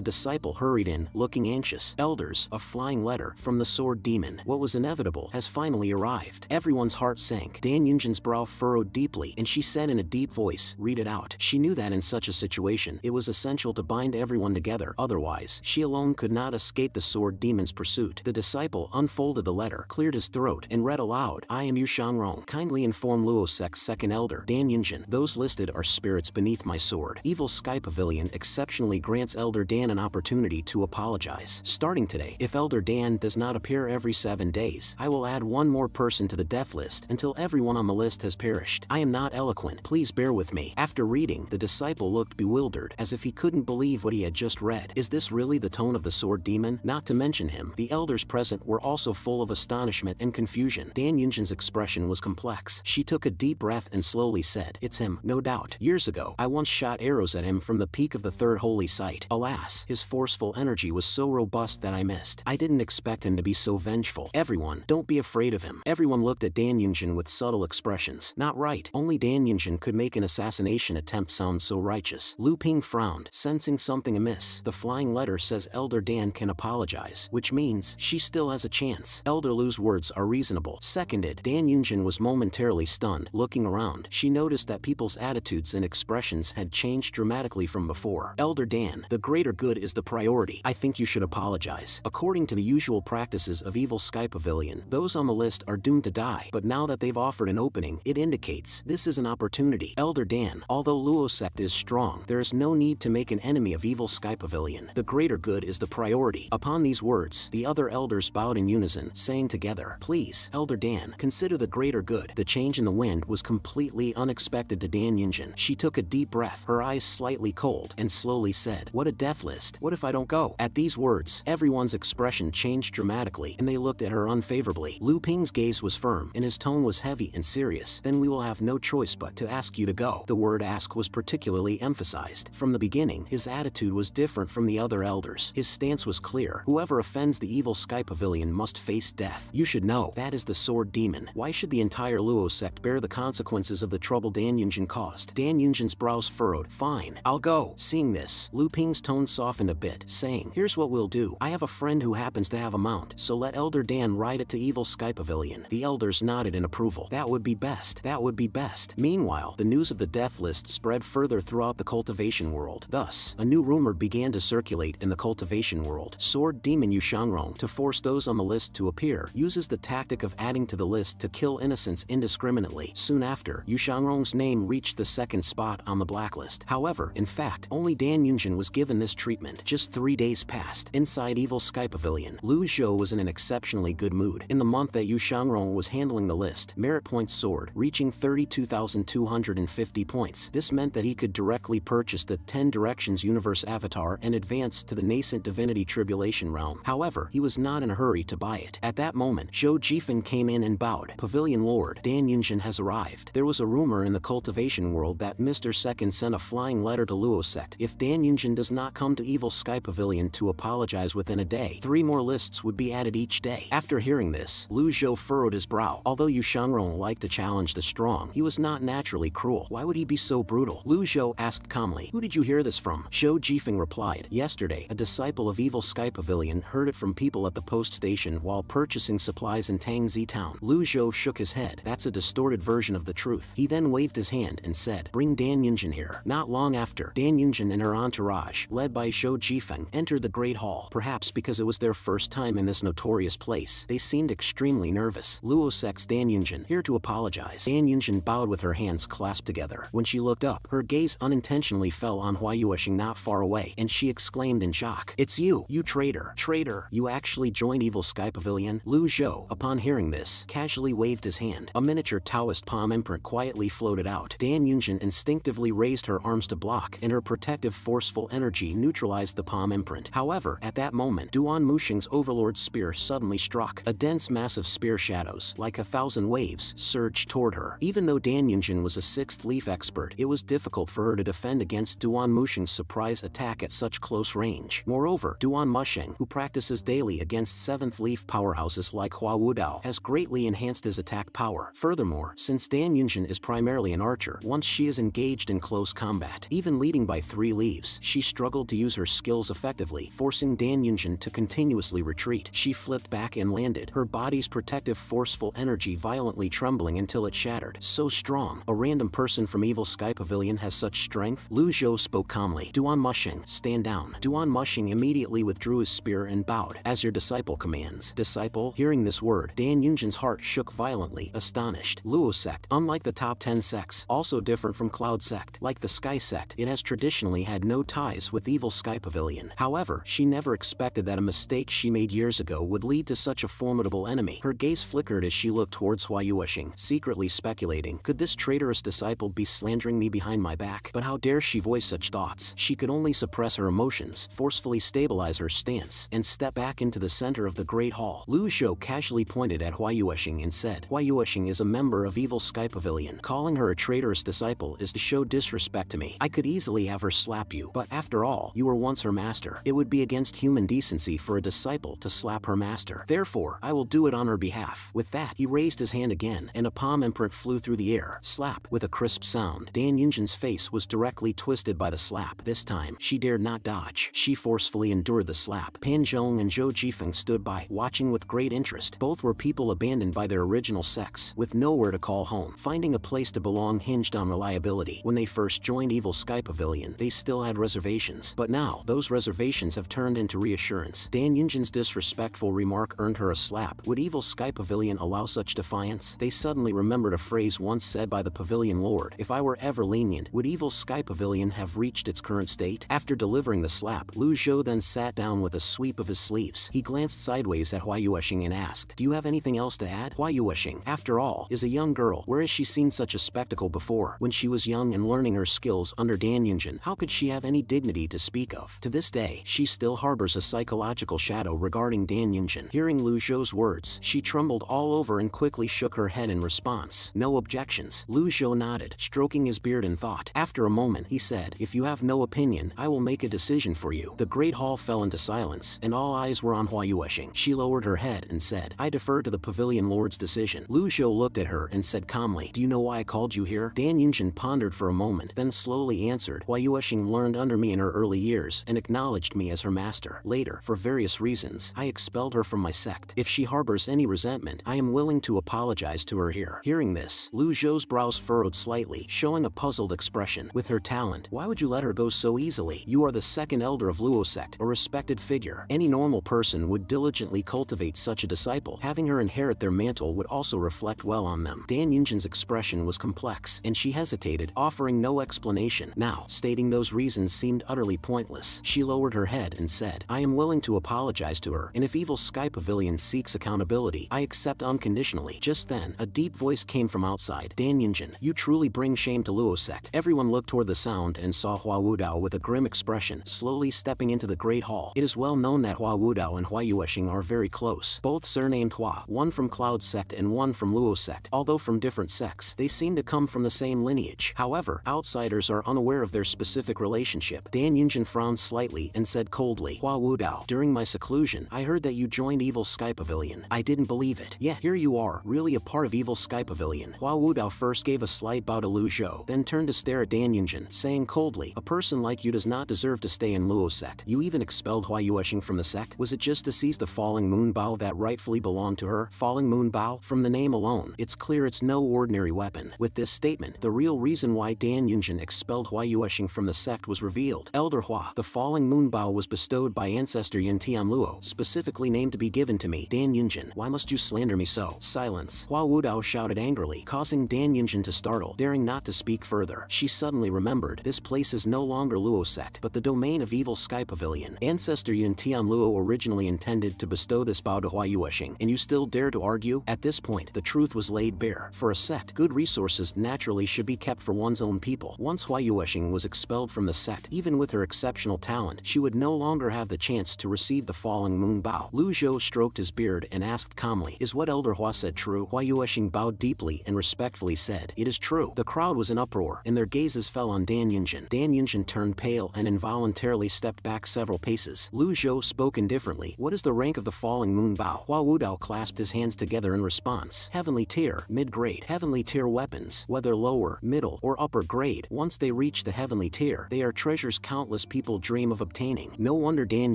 disciple hurried in, looking anxious. Elders, a flying letter from the sword demon. What was inevitable has finally arrived. Everyone's heart sank. Dan Yunjin's brow furrowed deeply, and she said in a deep voice, "Read it out." She knew that in such a situation, it was essential to bind everyone together, otherwise, she alone could not escape the sword demon's pursuit. The disciple unfolded the letter, cleared his throat, and read aloud, "I am Yu Shangrong. Kindly inform Luo Sect's second elder, Dan Yunjin. Those listed are spirits beneath my sword. Evil Sky Pavilion exceptionally grants Elder Dan an opportunity to apologize. Starting today, if Elder Dan does not appear every 7 days, I will add one more person to the death list until everyone on the list has perished. I am not eloquent. Please bear with me." After reading, the disciple looked bewildered, as if he couldn't believe what he had just read. Is this really the tone of the sword demon? Not to mention him, the elders present were also full of astonishment and confusion. Dan Yunjin's expression was complex. She took a deep breath and slowly said, "It's him, no doubt. Years ago, I once shot arrows at him from the peak of the third holy site. Alas, his forceful energy was so robust that I missed. I didn't expect him to be so vengeful. Everyone, don't be afraid of him." Everyone looked at Dan Yunjin with subtle expressions. Not right. Only Dan Yunjin could make an assassination attempt sound so righteous. Lu Ping frowned, sensing something amiss. The flying letter says Elder Dan can apologize, which means she still has a chance. Elder Lu's words are reasonable. Seconded. Dan Yunjin was momentarily stunned. Looking around, she noticed that people's attitudes and expressions had changed dramatically from before. "Elder Dan, the greater good is the priority. I think you should apologize. According to the usual practices of Evil Sky Pavilion, those on the list are doomed to die, but now that they've offered an opening, it indicates this is an opportunity. Elder Dan, although Luo Sect is strong, there is no need to make an enemy of Evil Sky Pavilion. The greater good is the priority." Upon these words, the other elders bowed in unison, saying together, "Please, Elder Dan, consider the greater good." The change in the wind was completely unexpected to Dan Yunjin. She took a deep breath, her eyes slightly cold, and slowly said, "What a death list. What if I don't go?" At these words, everyone's expression changed dramatically, and they looked at her unfavorably. Lu Ping's gaze was firm, and his tone was heavy and serious. "Then we will have no choice but to ask you to go." The word "ask" was particularly emphasized. From the beginning, his attitude was different from the other elders. His stance was clear. Whoever offends the Evil Sky Pavilion must face death. You should know, that is the sword demon. Why should the entire Luo sect bear the consequences of the trouble Dan Yunjin caused? Dan Yunjin's brows furrowed. "Fine, I'll go." Seeing this, Lu Ping's tone softened a bit, saying, "Here's what we'll do. I have a friend who happens to have a mount, so let Elder Dan ride it to Evil Sky Pavilion." The elders nodded in approval. "That would be best. That would be best." Meanwhile, the news of the death list spread further throughout the cultivation world. Thus, a new rumor began to circulate in the cultivation world. Sword Demon Yu Shangrong, to force those on the list to appear, uses the tactic of adding to the list to kill innocents indiscriminately. Soon after, Yu Shangrong's name reached the second spot on the blacklist. However, in fact, only Dan Yunjin was given this treatment. Just 3 days passed. Inside Evil Sky Pavilion, Lu Zhou was in an exceptionally good mood. In the month that Yu Shangrong was handling the list, merit points soared, reaching 32,250 points. This meant that he could directly purchase the 10 Directions Universe Avatar and advance to the nascent Divinity Tribulation realm. However, he was not in a hurry to buy it. At that moment, Zhou Jifeng came in and bowed. "Pavilion Lord, Dan Yunjin has arrived." There was a rumor in the cultivation world that Mr. Second sent a flying letter to Luo Sect. If Dan Yunjin does not come to Evil Sky Pavilion to apologize within a day, 3 more lists would be added each day. After hearing this, Lu Zhou furrowed his brow. Although Yu Shangrong liked to challenge the strong, he was not naturally cruel. Why would he be so brutal? Lu Zhou asked calmly, "Who did you hear this from?" Zhou Jifeng replied, "Yesterday, a disciple of Evil Sky Pavilion heard it from people at the post station while purchasing supplies in Tangzi Town." Lu Zhou shook his head. "That's a distorted version of the truth." He then waved his hand and said, "Bring Dan Yunjin here." Not long after, Dan Yunjin and her entourage, led by Zhou Jifeng, entered the Great Hall. Perhaps because it was their first time in this notorious place, they seemed extremely nervous. Luo Sect's Dan Yunjin, here to apologize. Dan Yunjin bowed with her hands clasped together. When she looked up, her gaze unintentionally fell on Hua Yuesheng not far away, and she exclaimed in shock, "It's you, you traitor! Traitor! You actually joined Evil Sky Pavilion?" Lu Zhou, upon hearing this, casually waved his hand. A miniature Taoist palm imprint quietly floated out. Dan Yunjin instinctively raised her arms to block, and her protective forceful energy neutralized the palm imprint. However, at that moment, Duan Musheng's overlord spear suddenly struck. A dense mass of spear shadows, like 1,000 waves, surged toward her. Even though Dan Yunjin was a 6th leaf expert, it was difficult for her to defend against Duan Musheng's surprise attack at such close range. Moreover, Duan Musheng, who practiced practices daily against 7th Leaf powerhouses like Hua Wudao has greatly enhanced his attack power. Furthermore, since Dan Yunjin is primarily an archer, once she is engaged in close combat, even leading by 3 leaves, she struggled to use her skills effectively, forcing Dan Yunjin to continuously retreat. She flipped back and landed, her body's protective forceful energy violently trembling until it shattered. So strong. A random person from Evil Sky Pavilion has such strength? Lu Zhou spoke calmly. Duan Mushing, stand down. Duan Mushing immediately withdrew his spear and bowed. As your disciple commands. Disciple? Hearing this word, Dan Yunjin's heart shook violently, astonished. Luo sect, unlike the top 10 sects, also different from Cloud sect. Like the Sky sect, it has traditionally had no ties with Evil Sky Pavilion. However, she never expected that a mistake she made years ago would lead to such a formidable enemy. Her gaze flickered as she looked towards Hua Yueshing, secretly speculating, could this traitorous disciple be slandering me behind my back? But how dare she voice such thoughts? She could only suppress her emotions, forcefully stabilize her stance, and step back into the center of the Great Hall. Lu Zhou casually pointed at Hua Yueshing and said, Hua Yueshing is a member of Evil Sky Pavilion. Calling her a traitorous disciple is to show disrespect to me. I could easily have her slap you, but after all, you were once her master. It would be against human decency for a disciple to slap her master. Therefore, I will do it on her behalf. With that, he raised his hand again, and a palm imprint flew through the air. Slap. With a crisp sound, Dan Yunjin's face was directly twisted by the slap. This time, she dared not dodge. She forcefully endured the slap. Pan Zhong and Zhou Jifeng stood by, watching with great interest. Both were people abandoned by their original sects, with nowhere to call home. Finding a place to belong hinged on reliability. When they first joined Evil Sky Pavilion, they still had reservations, but now, those reservations have turned into reassurance. Dan Yunjin's disrespectful remark earned her a slap. Would Evil Sky Pavilion allow such defiance? They suddenly remembered a phrase once said by the Pavilion Lord, if I were ever lenient, would Evil Sky Pavilion have reached its current state? After delivering the slap, Lu Zhou then sat down with a sweep of his sleeves. He glanced sideways at Hua Yueshing and asked, do you have anything else to add? Hua Yueshing, after all, is a young girl. Where has she seen such a spectacle before? When she was young and learning her skills under Dan Yunjin, how could she have any dignity to speak of? To this day, she still harbors a psychological shadow regarding Dan Yunjin. Hearing Lu Zhou's words, she trembled all over and quickly shook her head in response. No objections. Lu Zhou nodded, stroking his beard in thought. After a moment, he said, if you have no opinion, I will make a decision for you. The Great Hall fell into silence, and all eyes were on Hua Yueshing. She lowered her head and said, I defer to the Pavilion Lord's decision. Lu Zhou looked at her and said calmly, do you know why I called you here? Dan Yunjin pondered for a moment, then slowly answered, Hua Yueshing learned under me in her early years and acknowledged me as her master. Later, for various reasons, I expelled her from my sect. If she harbors any resentment, I am willing to apologize to her here. Hearing this, Lu Zhou's brows furrowed slightly, showing a puzzled expression. With her talent, why would you let her go so easily? You are the second elder of Luo sect, a respected figure. Any normal person would diligently cultivate such a disciple. Having her inherit their mantle would also reflect well on them. Dan Yunjin's expression was complex, and she hesitated, offering no explanation. Now, stating those reasons seemed utterly pointless. She lowered her head and said, I am willing to apologize to her, and if Evil Sky Pavilion seeks accountability, I accept unconditionally. Just then, a deep voice came from outside. Dan Yunjin, you truly bring shame to Luo sect. Everyone looked toward the sound and saw Hua Wudao with a grim expression, slowly stepping into the Great Hall. It is well known that Hua Wudao and Hua Yueshing are very close. Both surnamed Hua, one from Cloud sect and one from Luo sect. Although from different sects, they seem to come from the same lineage. However, outsiders are unaware of their specific relationship. Dan Yunjin frowned slightly and said coldly, Hua Wudao, during my seclusion, I heard that you joined Evil Sky Pavilion. I didn't believe it. Yet, here you are, really a part of Evil Sky Pavilion. Hua Wudao first gave a slight bow to Lu Zhou, then turned to stare at Dan Yunjin, saying coldly, a person like you does not deserve to stay in Luo sect. You even expelled Hua Yueshing from the sect? Was it just to seize the Falling Moon Bow that rightfully belonged to her? Falling Moon Bow? From the name alone, it's clear it's no ordinary weapon. With this statement, the real reason why Dan Yunjin expelled Hua Yueshing from the sect was revealed. Elder Hua, the Falling Moon Bow was bestowed by ancestor Yin Tian Luo, specifically named to be given to me. Dan Yunjin, why must you slander me so? Silence. Hua Wudao shouted angrily, causing Dan Yunjin to startle. Daring not to speak further, she suddenly remembered, this place is no longer Luo sect, but the domain of Evil Sky Pavilion. Ancestor Yin Tian Luo originally intended to bestow this bow to Hua Yueshing, and you still dare to argue? At this point, the truth was laid bare. For a sect, good resources naturally should be kept for one's own people. Once Hua Yueshing was expelled from the sect, even with her exceptional talent, she would no longer have the chance to receive the Falling Moon Bow. Lu Zhou stroked his beard and asked calmly, is what Elder Hua said true? Hua Yueshing bowed deeply and respectfully said, it is true. The crowd was in uproar, and their gazes fell on Dan Yunjin. Dan Yunjin turned pale and involuntarily stepped back several paces. Lu Zhou spoke spoke indifferently. What is the rank of the falling moon bow? Hua Wudao clasped his hands together in response. Heavenly tier, mid-grade. Heavenly tier weapons, whether lower, middle, or upper grade, once they reach the heavenly tier, they are treasures countless people dream of obtaining. No wonder Dan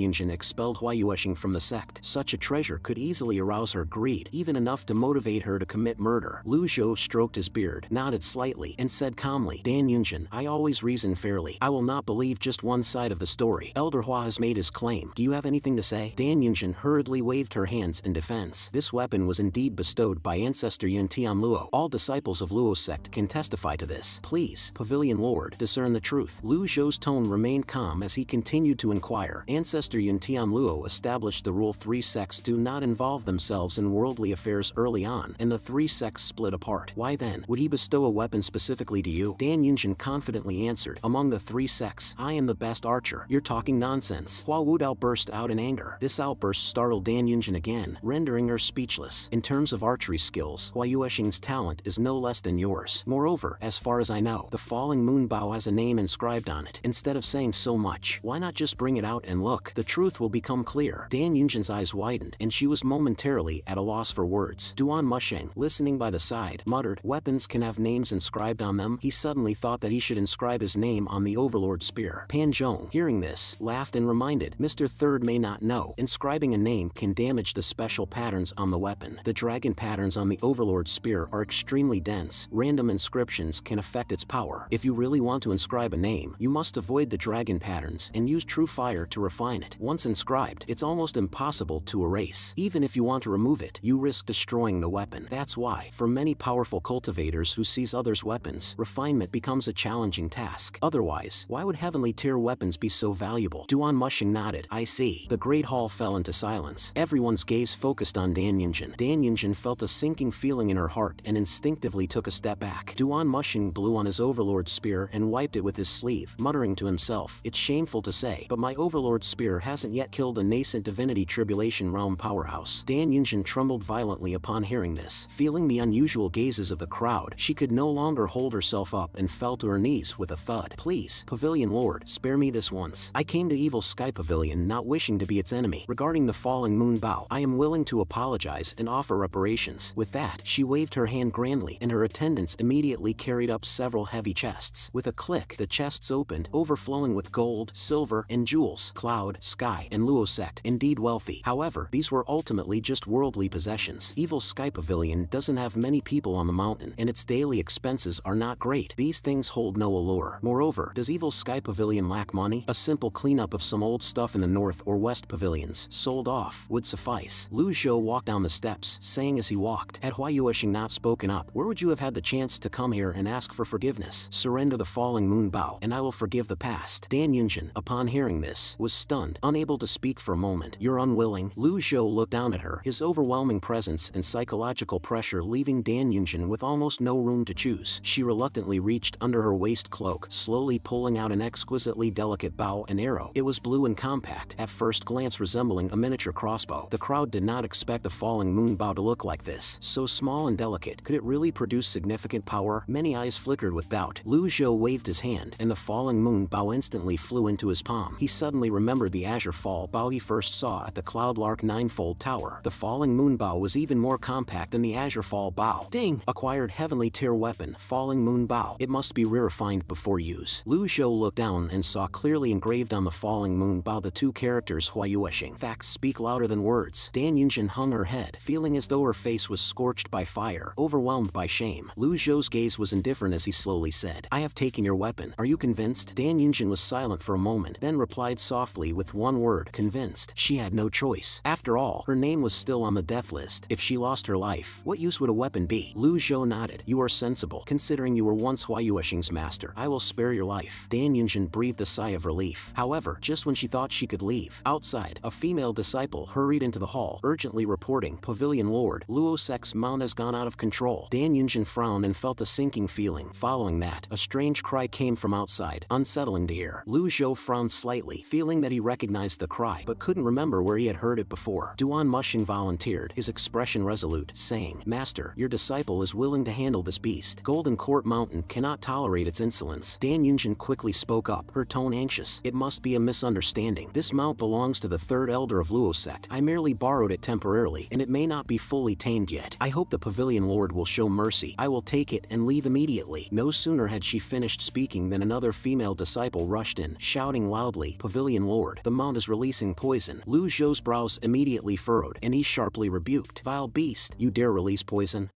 Yunjin expelled Hua Yueshing from the sect. Such a treasure could easily arouse her greed, even enough to motivate her to commit murder. Lu Zhou stroked his beard, nodded slightly, and said calmly, Dan Yunjin, I always reason fairly. I will not believe just one side of the story. Elder Hua has made his claim. Do you have anything to say? Dan Yunjin hurriedly waved her hands in defense. This weapon was indeed bestowed by ancestor Yun Tian Luo. All disciples of Luo's sect can testify to this. Please, Pavilion Lord, discern the truth. Lu Zhou's tone remained calm as he continued to inquire. Ancestor Yun Tian Luo established the rule 3 sects do not involve themselves in worldly affairs early on, and the 3 sects split apart. Why then would he bestow a weapon specifically to you? Dan Yunjin confidently answered, among the 3 sects, I am the best archer. You're talking nonsense. Hua Wudao burst out in anger. This outburst startled Dan Yunjin again, rendering her speechless. In terms of archery skills, Hua Yueshing's talent is no less than yours. Moreover, as far as I know, the falling moon bow has a name inscribed on it. Instead of saying so much, why not just bring it out and look? The truth will become clear. Dan Yunjin's eyes widened, and she was momentarily at a loss for words. Duan Musheng, listening by the side, muttered, weapons can have names inscribed on them. He suddenly thought that he should inscribe his name on the Overlord spear. Pan Zhong, hearing this, laughed and reminded, Mr. Third may not know, inscribing a name can damage the special patterns on the weapon. The dragon patterns on the Overlord spear are extremely dense. Random inscriptions can affect its power. If you really want to inscribe a name, you must avoid the dragon patterns and use true fire to refine it. Once inscribed, it's almost impossible to erase. Even if you want to remove it, you risk destroying the weapon. That's why, for many powerful cultivators who seize others' weapons, refinement becomes a challenging task. Otherwise, why would heavenly tier weapons be so valuable? Duan Musheng nodded. I see. The great hall fell into silence. Everyone's gaze focused on Dan Yunjin. Dan Yunjin felt a sinking feeling in her heart and instinctively took a step back. Duan Musheng blew on his Overlord spear and wiped it with his sleeve, muttering to himself, it's shameful to say, but my Overlord spear hasn't yet killed a nascent divinity tribulation realm powerhouse. Dan Yunjin trembled violently upon hearing this. Feeling the unusual gazes of the crowd, she could no longer hold herself up and fell to her knees with a thud. Please, Pavilion Lord, spare me this once. I came to Evil Sky Pavilion not wishing to be its enemy. Regarding the falling moon bow, I am willing to apologize and offer reparations. With that, she waved her hand grandly, and her attendants immediately carried up several heavy chests. With a click, the chests opened, overflowing with gold, silver, and jewels. Cloud, Sky, and Luo sect, indeed wealthy. However, these were ultimately just worldly possessions. Evil Sky Pavilion doesn't have many people on the mountain, and its daily expenses are not great. These things hold no allure. Moreover, does Evil Sky Pavilion lack money? A simple cleanup of some old stuff in the north or west pavilions, sold off, would suffice. Lu Zhou walked down the steps, saying as he walked, had Hua Yueshing not spoken up, where would you have had the chance to come here and ask for forgiveness? Surrender the falling moon bow, and I will forgive the past. Dan Yunjin, upon hearing this, was stunned, unable to speak for a moment. You're unwilling? Lu Zhou looked down at her, his overwhelming presence and psychological pressure leaving Dan Yunjin with almost no room to choose. She reluctantly reached under her waist cloak, slowly pulling out an exquisitely delicate bow and arrow. It was blue and compact, at first glance resembling a miniature crossbow. The crowd did not expect the falling moon bow to look like this. So small and delicate, could it really produce significant power? Many eyes flickered with doubt. Lu Zhou waved his hand, and the falling moon bow instantly flew into his palm. He suddenly remembered the azure fall bow he first saw at the Cloudlark Ninefold Tower. The falling moon bow was even more compact than the azure fall bow. Ding! Acquired heavenly tier weapon, falling moon bow. It must be refined before use. Lu Zhou looked down and saw clearly engraved on the falling moon bow the 2 characters Hua Yueshing. Facts speak louder than words. Dan Yunjin hung her head, feeling as though her face was scorched by fire, overwhelmed by shame. Lu Zhou's gaze was indifferent as he slowly said, I have taken your weapon. Are you convinced? Dan Yunjin was silent for a moment, then replied softly with one word, convinced. She had no choice. After all, her name was still on the death list. If she lost her life, what use would a weapon be? Lu Zhou nodded. You are sensible. Considering you were once Hua Yueshing's master, I will spare your life. Dan Yunjin breathed a sigh of relief. However, just when she thought she could leave, outside, a female disciple hurried into the hall, urgently reporting, Pavilion Lord, Luo sect's mount has gone out of control. Dan Yunjin frowned and felt a sinking feeling. Following that, a strange cry came from outside, unsettling to hear. Lu Zhou frowned slightly, feeling that he recognized the cry, but couldn't remember where he had heard it before. Duan Musheng volunteered, his expression resolute, saying, Master, your disciple is willing to handle this beast. Golden Court Mountain cannot tolerate its insolence. Dan Yunjin quickly spoke up, her tone anxious. It must be a misunderstanding. This mount belongs belongs to the third elder of Luo sect. I merely borrowed it temporarily, and it may not be fully tamed yet. I hope the Pavilion Lord will show mercy. I will take it and leave immediately." No sooner had she finished speaking than another female disciple rushed in, shouting loudly, "Pavilion Lord, the mount is releasing poison." Lu Zhou's brows immediately furrowed, and he sharply rebuked, "Vile beast, you dare release poison?"